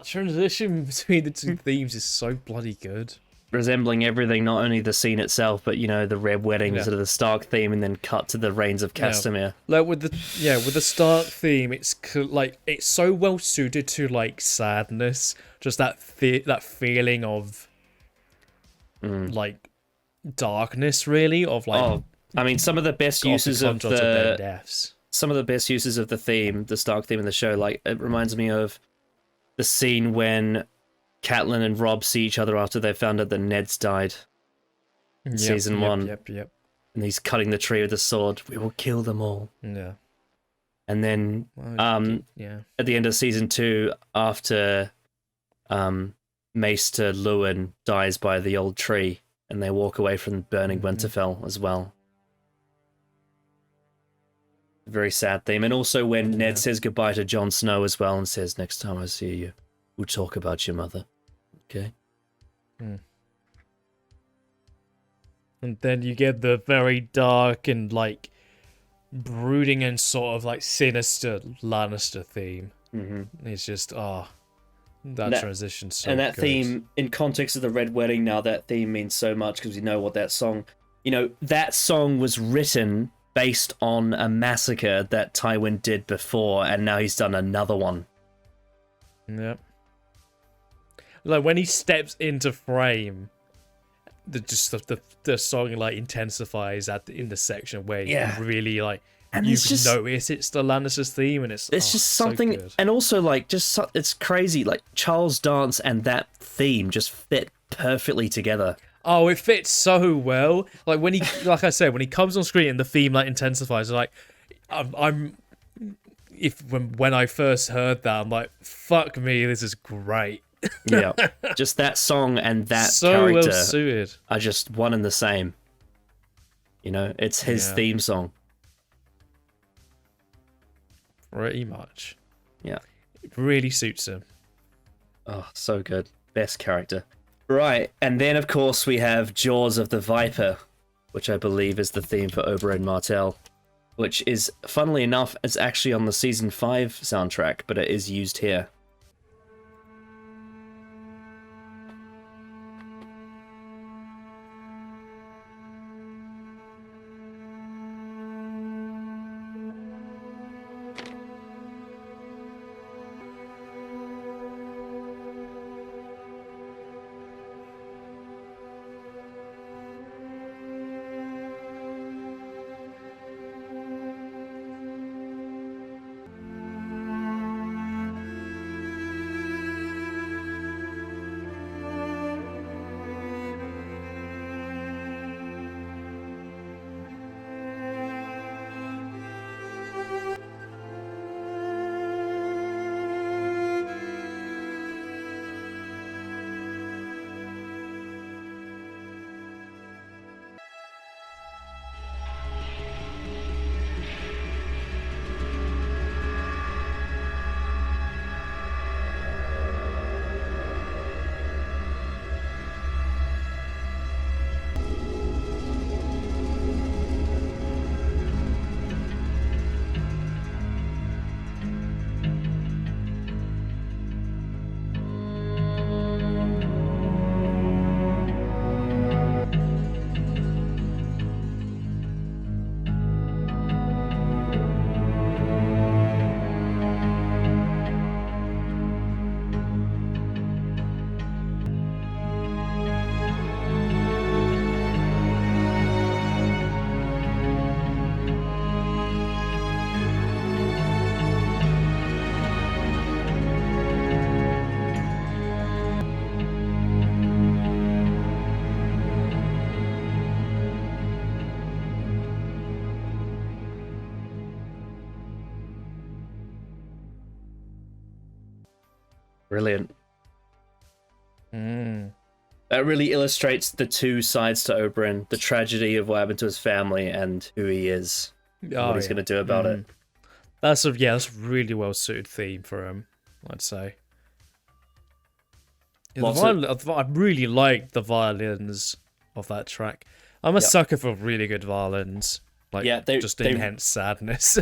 Transition between the two themes is so bloody good. Resembling everything, not only the scene itself, but the Red Wedding, sort of the Stark theme, and then cut to the Reigns of Castamere. Like with the Stark theme, it's so well suited to like sadness, just that feeling of like darkness, really, of like. Oh, I mean, some of the best uses of their deaths. Some of the best uses of the theme, the Stark theme in the show, like it reminds me of the scene when Catelyn and Robb see each other after they found out that Ned's died. In season 1. Yep. And he's cutting the tree with a sword. We will kill them all. Yeah. And then at the end of season 2, after Maester Lewin dies by the old tree, and they walk away from burning Winterfell as well. Very sad theme. And also when Ned says goodbye to Jon Snow as well and says, next time I see you, we'll talk about your mother. Okay? And then you get the very dark and like brooding and sort of like sinister Lannister theme. It's just, that transition's so good. And that theme, in context of the Red Wedding now, that theme means so much because you know what that song... that song was written based on a massacre that Tywin did before, and now he's done another one. Yep. like when he steps into frame, the song like intensifies at the intersection where you really like. And you can notice it's the Lannisters theme, and it's just something, so and also like it's crazy. Like Charles' dance and that theme just fit perfectly together. Oh, it fits so well. Like when he, like I said, when he comes on screen and the theme like intensifies, like when I first heard that, I'm like, fuck me, this is great. Yeah, just that song and that so character well suited are just one and the same. You know, it's his theme song. Pretty much. Yeah. It really suits him. Oh, so good. Best character. Right, and then of course we have Jaws of the Viper, which I believe is the theme for Oberyn Martell, which is, funnily enough, it's actually on the Season 5 soundtrack, but it is used here. Brilliant. That really illustrates the two sides to Oberyn, the tragedy of what happened to his family and who he is, what he's going to do about it. That's a really well suited theme for him, I'd say. Yeah, I really like the violins of that track. I'm a sucker for really good violins, like just enhance sadness.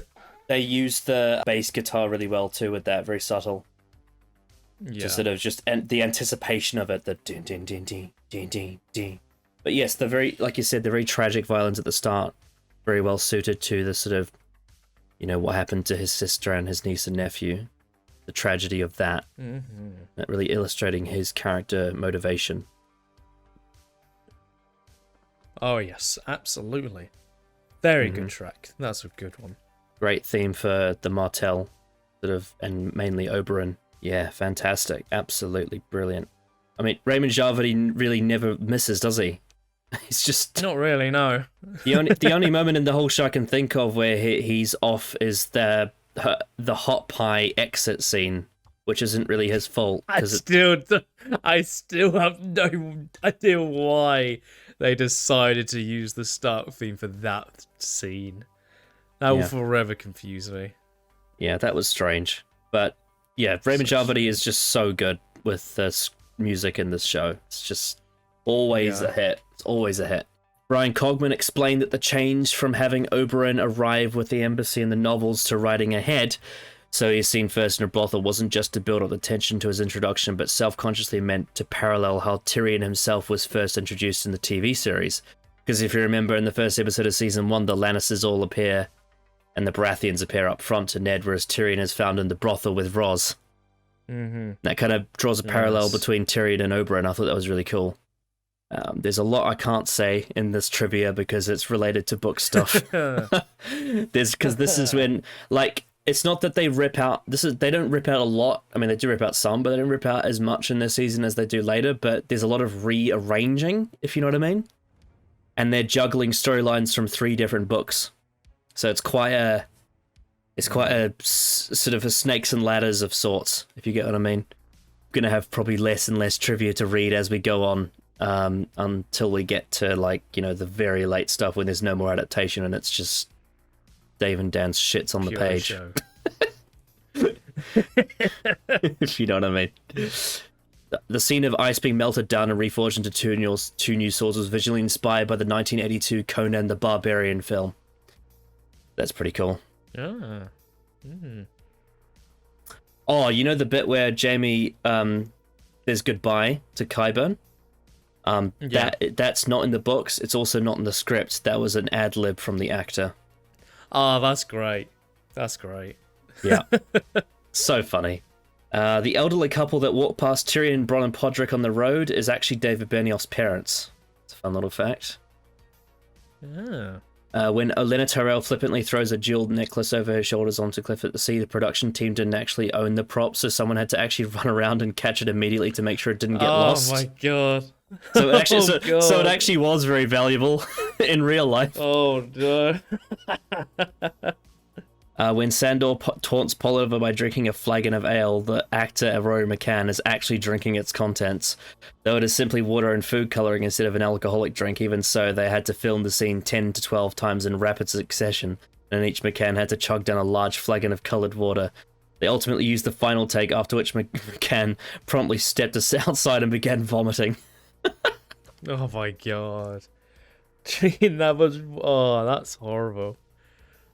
They use the bass guitar really well too with that, very subtle. Yeah. Just sort of the anticipation of it, the ding ding ding ding ding ding ding. But yes, the very, like you said, the very tragic violins at the start, very well suited to the sort of, you know, what happened to his sister and his niece and nephew, the tragedy of that. That really illustrating his character motivation. Oh yes, absolutely. Very good track. That's a good one. Great theme for the Martell, sort of, and mainly Oberyn. Yeah, fantastic. Absolutely brilliant. I mean, Raymond Javadi really never misses, does he? He's just... Not really, no. The only moment in the whole show I can think of where he's off is the hot pie exit scene, which isn't really his fault. I still have no idea why they decided to use the start theme for that scene. That will forever confuse me. Yeah, that was strange. But yeah, Raymond Javadi is just so good with this music in this show. It's just always a hit. It's always a hit. Brian Cogman explained that the change from having Oberyn arrive with the embassy in the novels to riding ahead, so he's seen first in a brothel, wasn't just to build up the tension to his introduction, but self-consciously meant to parallel how Tyrion himself was first introduced in the TV series. Because if you remember, in the first episode of Season 1, the Lannisters all appear, and the Baratheons appear up front to Ned, whereas Tyrion is found in the brothel with Ros. That kind of draws a parallel Yes. between Tyrion and Oberyn. I thought that was really cool. There's a lot I can't say in this trivia because it's related to book stuff. Because this is when, like, it's not that they rip out. They don't rip out a lot. I mean, they do rip out some, but they don't rip out as much in this season as they do later. But there's a lot of rearranging, if you know what I mean. And they're juggling storylines from 3 different books, so it's quite a sort of a snakes and ladders of sorts, if you get what I mean. I'm gonna have probably less and less trivia to read as we go on. Until we get to, like, you know, the very late stuff when there's no more adaptation and it's just Dave and Dan's shits on the Pure page. show. If you know what I mean. The scene of ice being melted down and reforged into two new swords was visually inspired by the 1982 Conan the Barbarian film. That's pretty cool. Ah. Oh, you know the bit where Jaime says goodbye to Qyburn? That's not in the books. It's also not in the script. That was an ad lib from the actor. Oh, that's great. That's great. Yeah. So funny. The elderly couple that walked past Tyrion, Bronn, and Podrick on the road is actually David Benioff's parents. It's a fun little fact. Yeah. When Olenna Tyrell flippantly throws a jeweled necklace over her shoulders onto Cliff at the sea, the production team didn't actually own the prop, so someone had to actually run around and catch it immediately to make sure it didn't get lost. Oh my god. So it actually, God. so it actually was very valuable in real life. Oh no. When Sandor taunts Polliver by drinking a flagon of ale, the actor Rory McCann is actually drinking its contents. Though it is simply water and food colouring instead of an alcoholic drink, even so, they had to film the scene 10 to 12 times in rapid succession, and each McCann had to chug down a large flagon of coloured water. They ultimately used the final take, after which McCann promptly stepped outside and began vomiting. Oh my god. That was... Oh, that's horrible.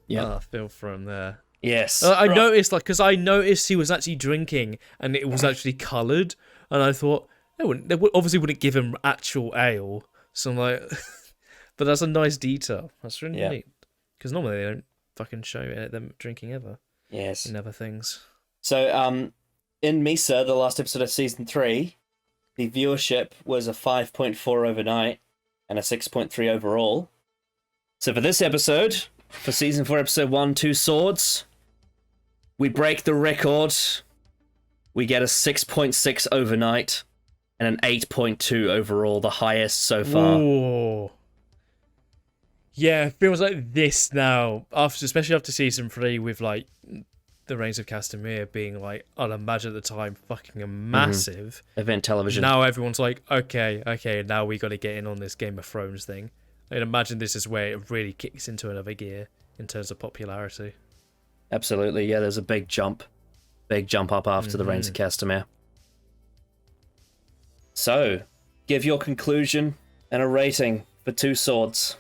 Yeah. I feel for him there. Yes. I noticed, like, because I noticed he was actually drinking and it was actually coloured, and I thought they obviously wouldn't give him actual ale. So I'm like, but that's a nice detail. That's really neat. Because normally they don't fucking show them drinking ever. Yes. In other things. So, in Misa, the last episode of season 3, the viewership was a 5.4 overnight and a 6.3 overall. So for this episode, for season 4, episode 1, 2 Swords, we break the record. We get a 6.6 overnight and an 8.2 overall, the highest so far. Ooh. Yeah, it feels like this now, especially after season 3, with like the Reigns of Castamere being like unimaginable at the time, fucking massive event television. Now everyone's like, okay, now we got to get in on this Game of Thrones thing. I'd imagine this is where it really kicks into another gear in terms of popularity. Absolutely, yeah. There's a big jump up after the Reigns of Castamere. So, give your conclusion and a rating for 2 Swords.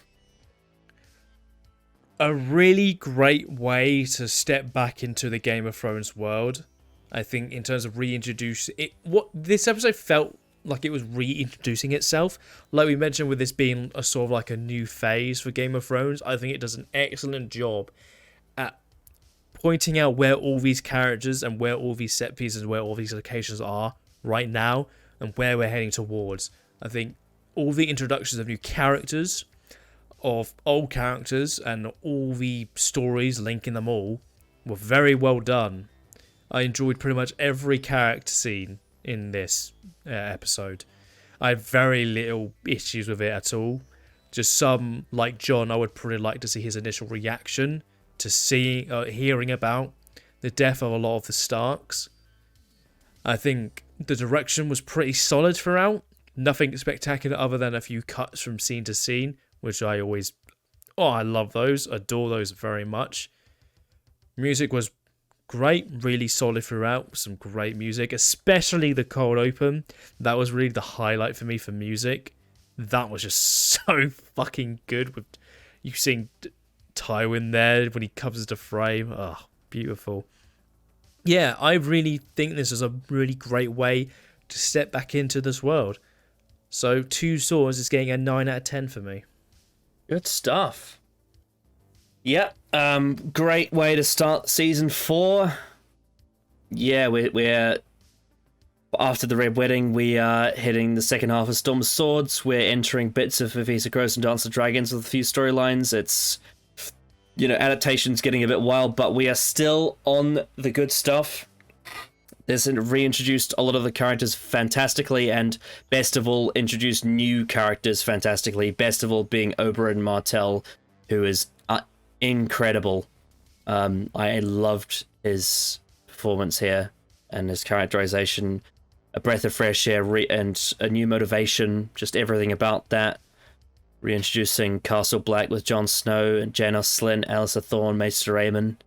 A really great way to step back into the Game of Thrones world. I think in terms of reintroduce it, what this episode felt like it was reintroducing itself. Like we mentioned, with this being a sort of like a new phase for Game of Thrones, I think it does an excellent job at pointing out where all these characters and where all these set pieces, where all these locations are right now, and where we're heading towards. I think all the introductions of new characters, of old characters, and all the stories linking them all were very well done. I enjoyed pretty much every character scene in this episode. I had very little issues with it at all. Just some, like John, I would probably like to see his initial reaction to hearing about the death of a lot of the Starks. I think the direction was pretty solid throughout. Nothing spectacular other than a few cuts from scene to scene, which I always... Oh, I love those. Adore those very much. Music was great, really solid throughout. Some great music, especially the cold open. That was really the highlight for me for music. That was just so fucking good. With you seeing Tywin there when he comes into frame. Oh, beautiful. Yeah, I really think this is a really great way to step back into this world. So 2 Swords is getting a 9 out of 10 for me. Good stuff. Yep. Great way to start season 4. Yeah, we're After the Red Wedding, we are hitting the second half of Storm of Swords. We're entering bits of Visa Gross and Dance of Dragons with a few storylines. It's, adaptation's getting a bit wild, but we are still on the good stuff. This reintroduced a lot of the characters fantastically, and best of all, introduced new characters fantastically. Best of all being Oberyn Martell, who is incredible. I loved his performance here and his characterization. A breath of fresh air and a new motivation, just everything about that. Reintroducing Castle Black with Jon Snow and Janos Slynt, Alyssa Thorne, Maester Aemon.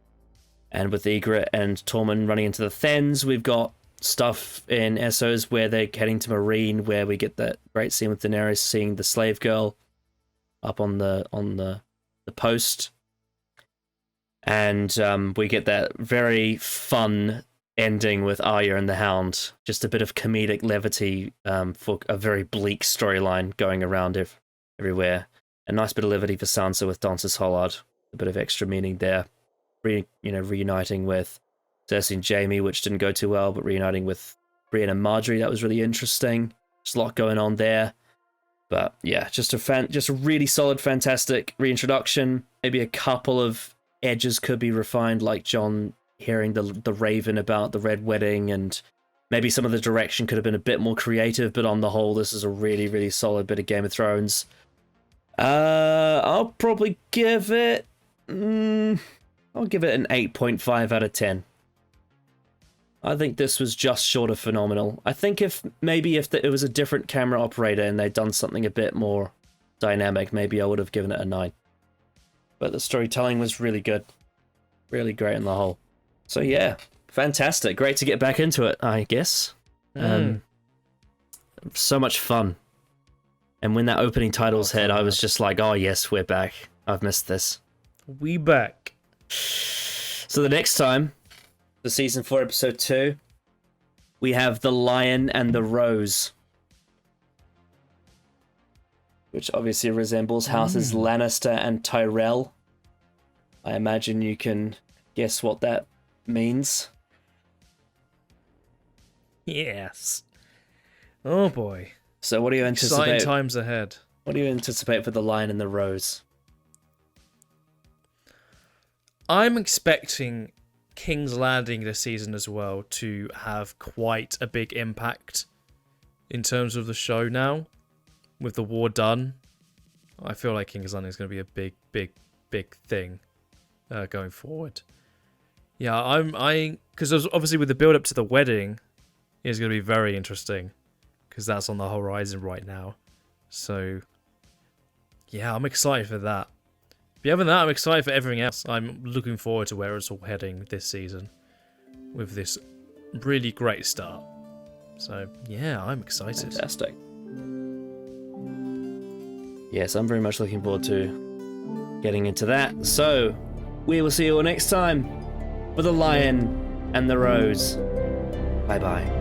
And with Ygritte and Tormund running into the Fens, we've got stuff in Essos where they're heading to Marine, where we get that great scene with Daenerys seeing the slave girl up on the post. And we get that very fun ending with Arya and the Hound. Just a bit of comedic levity for a very bleak storyline going around everywhere. A nice bit of levity for Sansa with Dances Hollard. A bit of extra meaning there. Reuniting with Cersei and Jaime, which didn't go too well, but reuniting with Brienne and Marjorie, that was really interesting. There's a lot going on there. But yeah, just a really solid, fantastic reintroduction. Maybe a couple of edges could be refined, like Jon hearing the Raven about the Red Wedding, and maybe some of the direction could have been a bit more creative, but on the whole, this is a really, really solid bit of Game of Thrones. I'll probably give it... I'll give it an 8.5 out of 10. I think this was just short of phenomenal. I think if it was a different camera operator and they'd done something a bit more dynamic, maybe I would have given it a 9. But the storytelling was really good. Really great on the whole. So yeah, fantastic. Great to get back into it, I guess. So much fun. And when that opening titles hit, I was just like, oh yes, we're back. I've missed this. We back. So the next time, for Season 4, Episode 2, we have The Lion and the Rose. Which obviously resembles houses Lannister and Tyrell. I imagine you can guess what that means. Yes. Oh boy. So what do you anticipate? Exciting times ahead. What do you anticipate for The Lion and the Rose? I'm expecting King's Landing this season as well to have quite a big impact in terms of the show now. With the war done, I feel like King's Landing is going to be a big thing going forward. Yeah, because obviously with the build up to the wedding, it's going to be very interesting because that's on the horizon right now. So, yeah, I'm excited for that. Beyond that, I'm excited for everything else. I'm looking forward to where it's all heading this season with this really great start. So, yeah, I'm excited. Fantastic. Yes, I'm very much looking forward to getting into that. So, we will see you all next time for The Lion and the Rose. Bye-bye.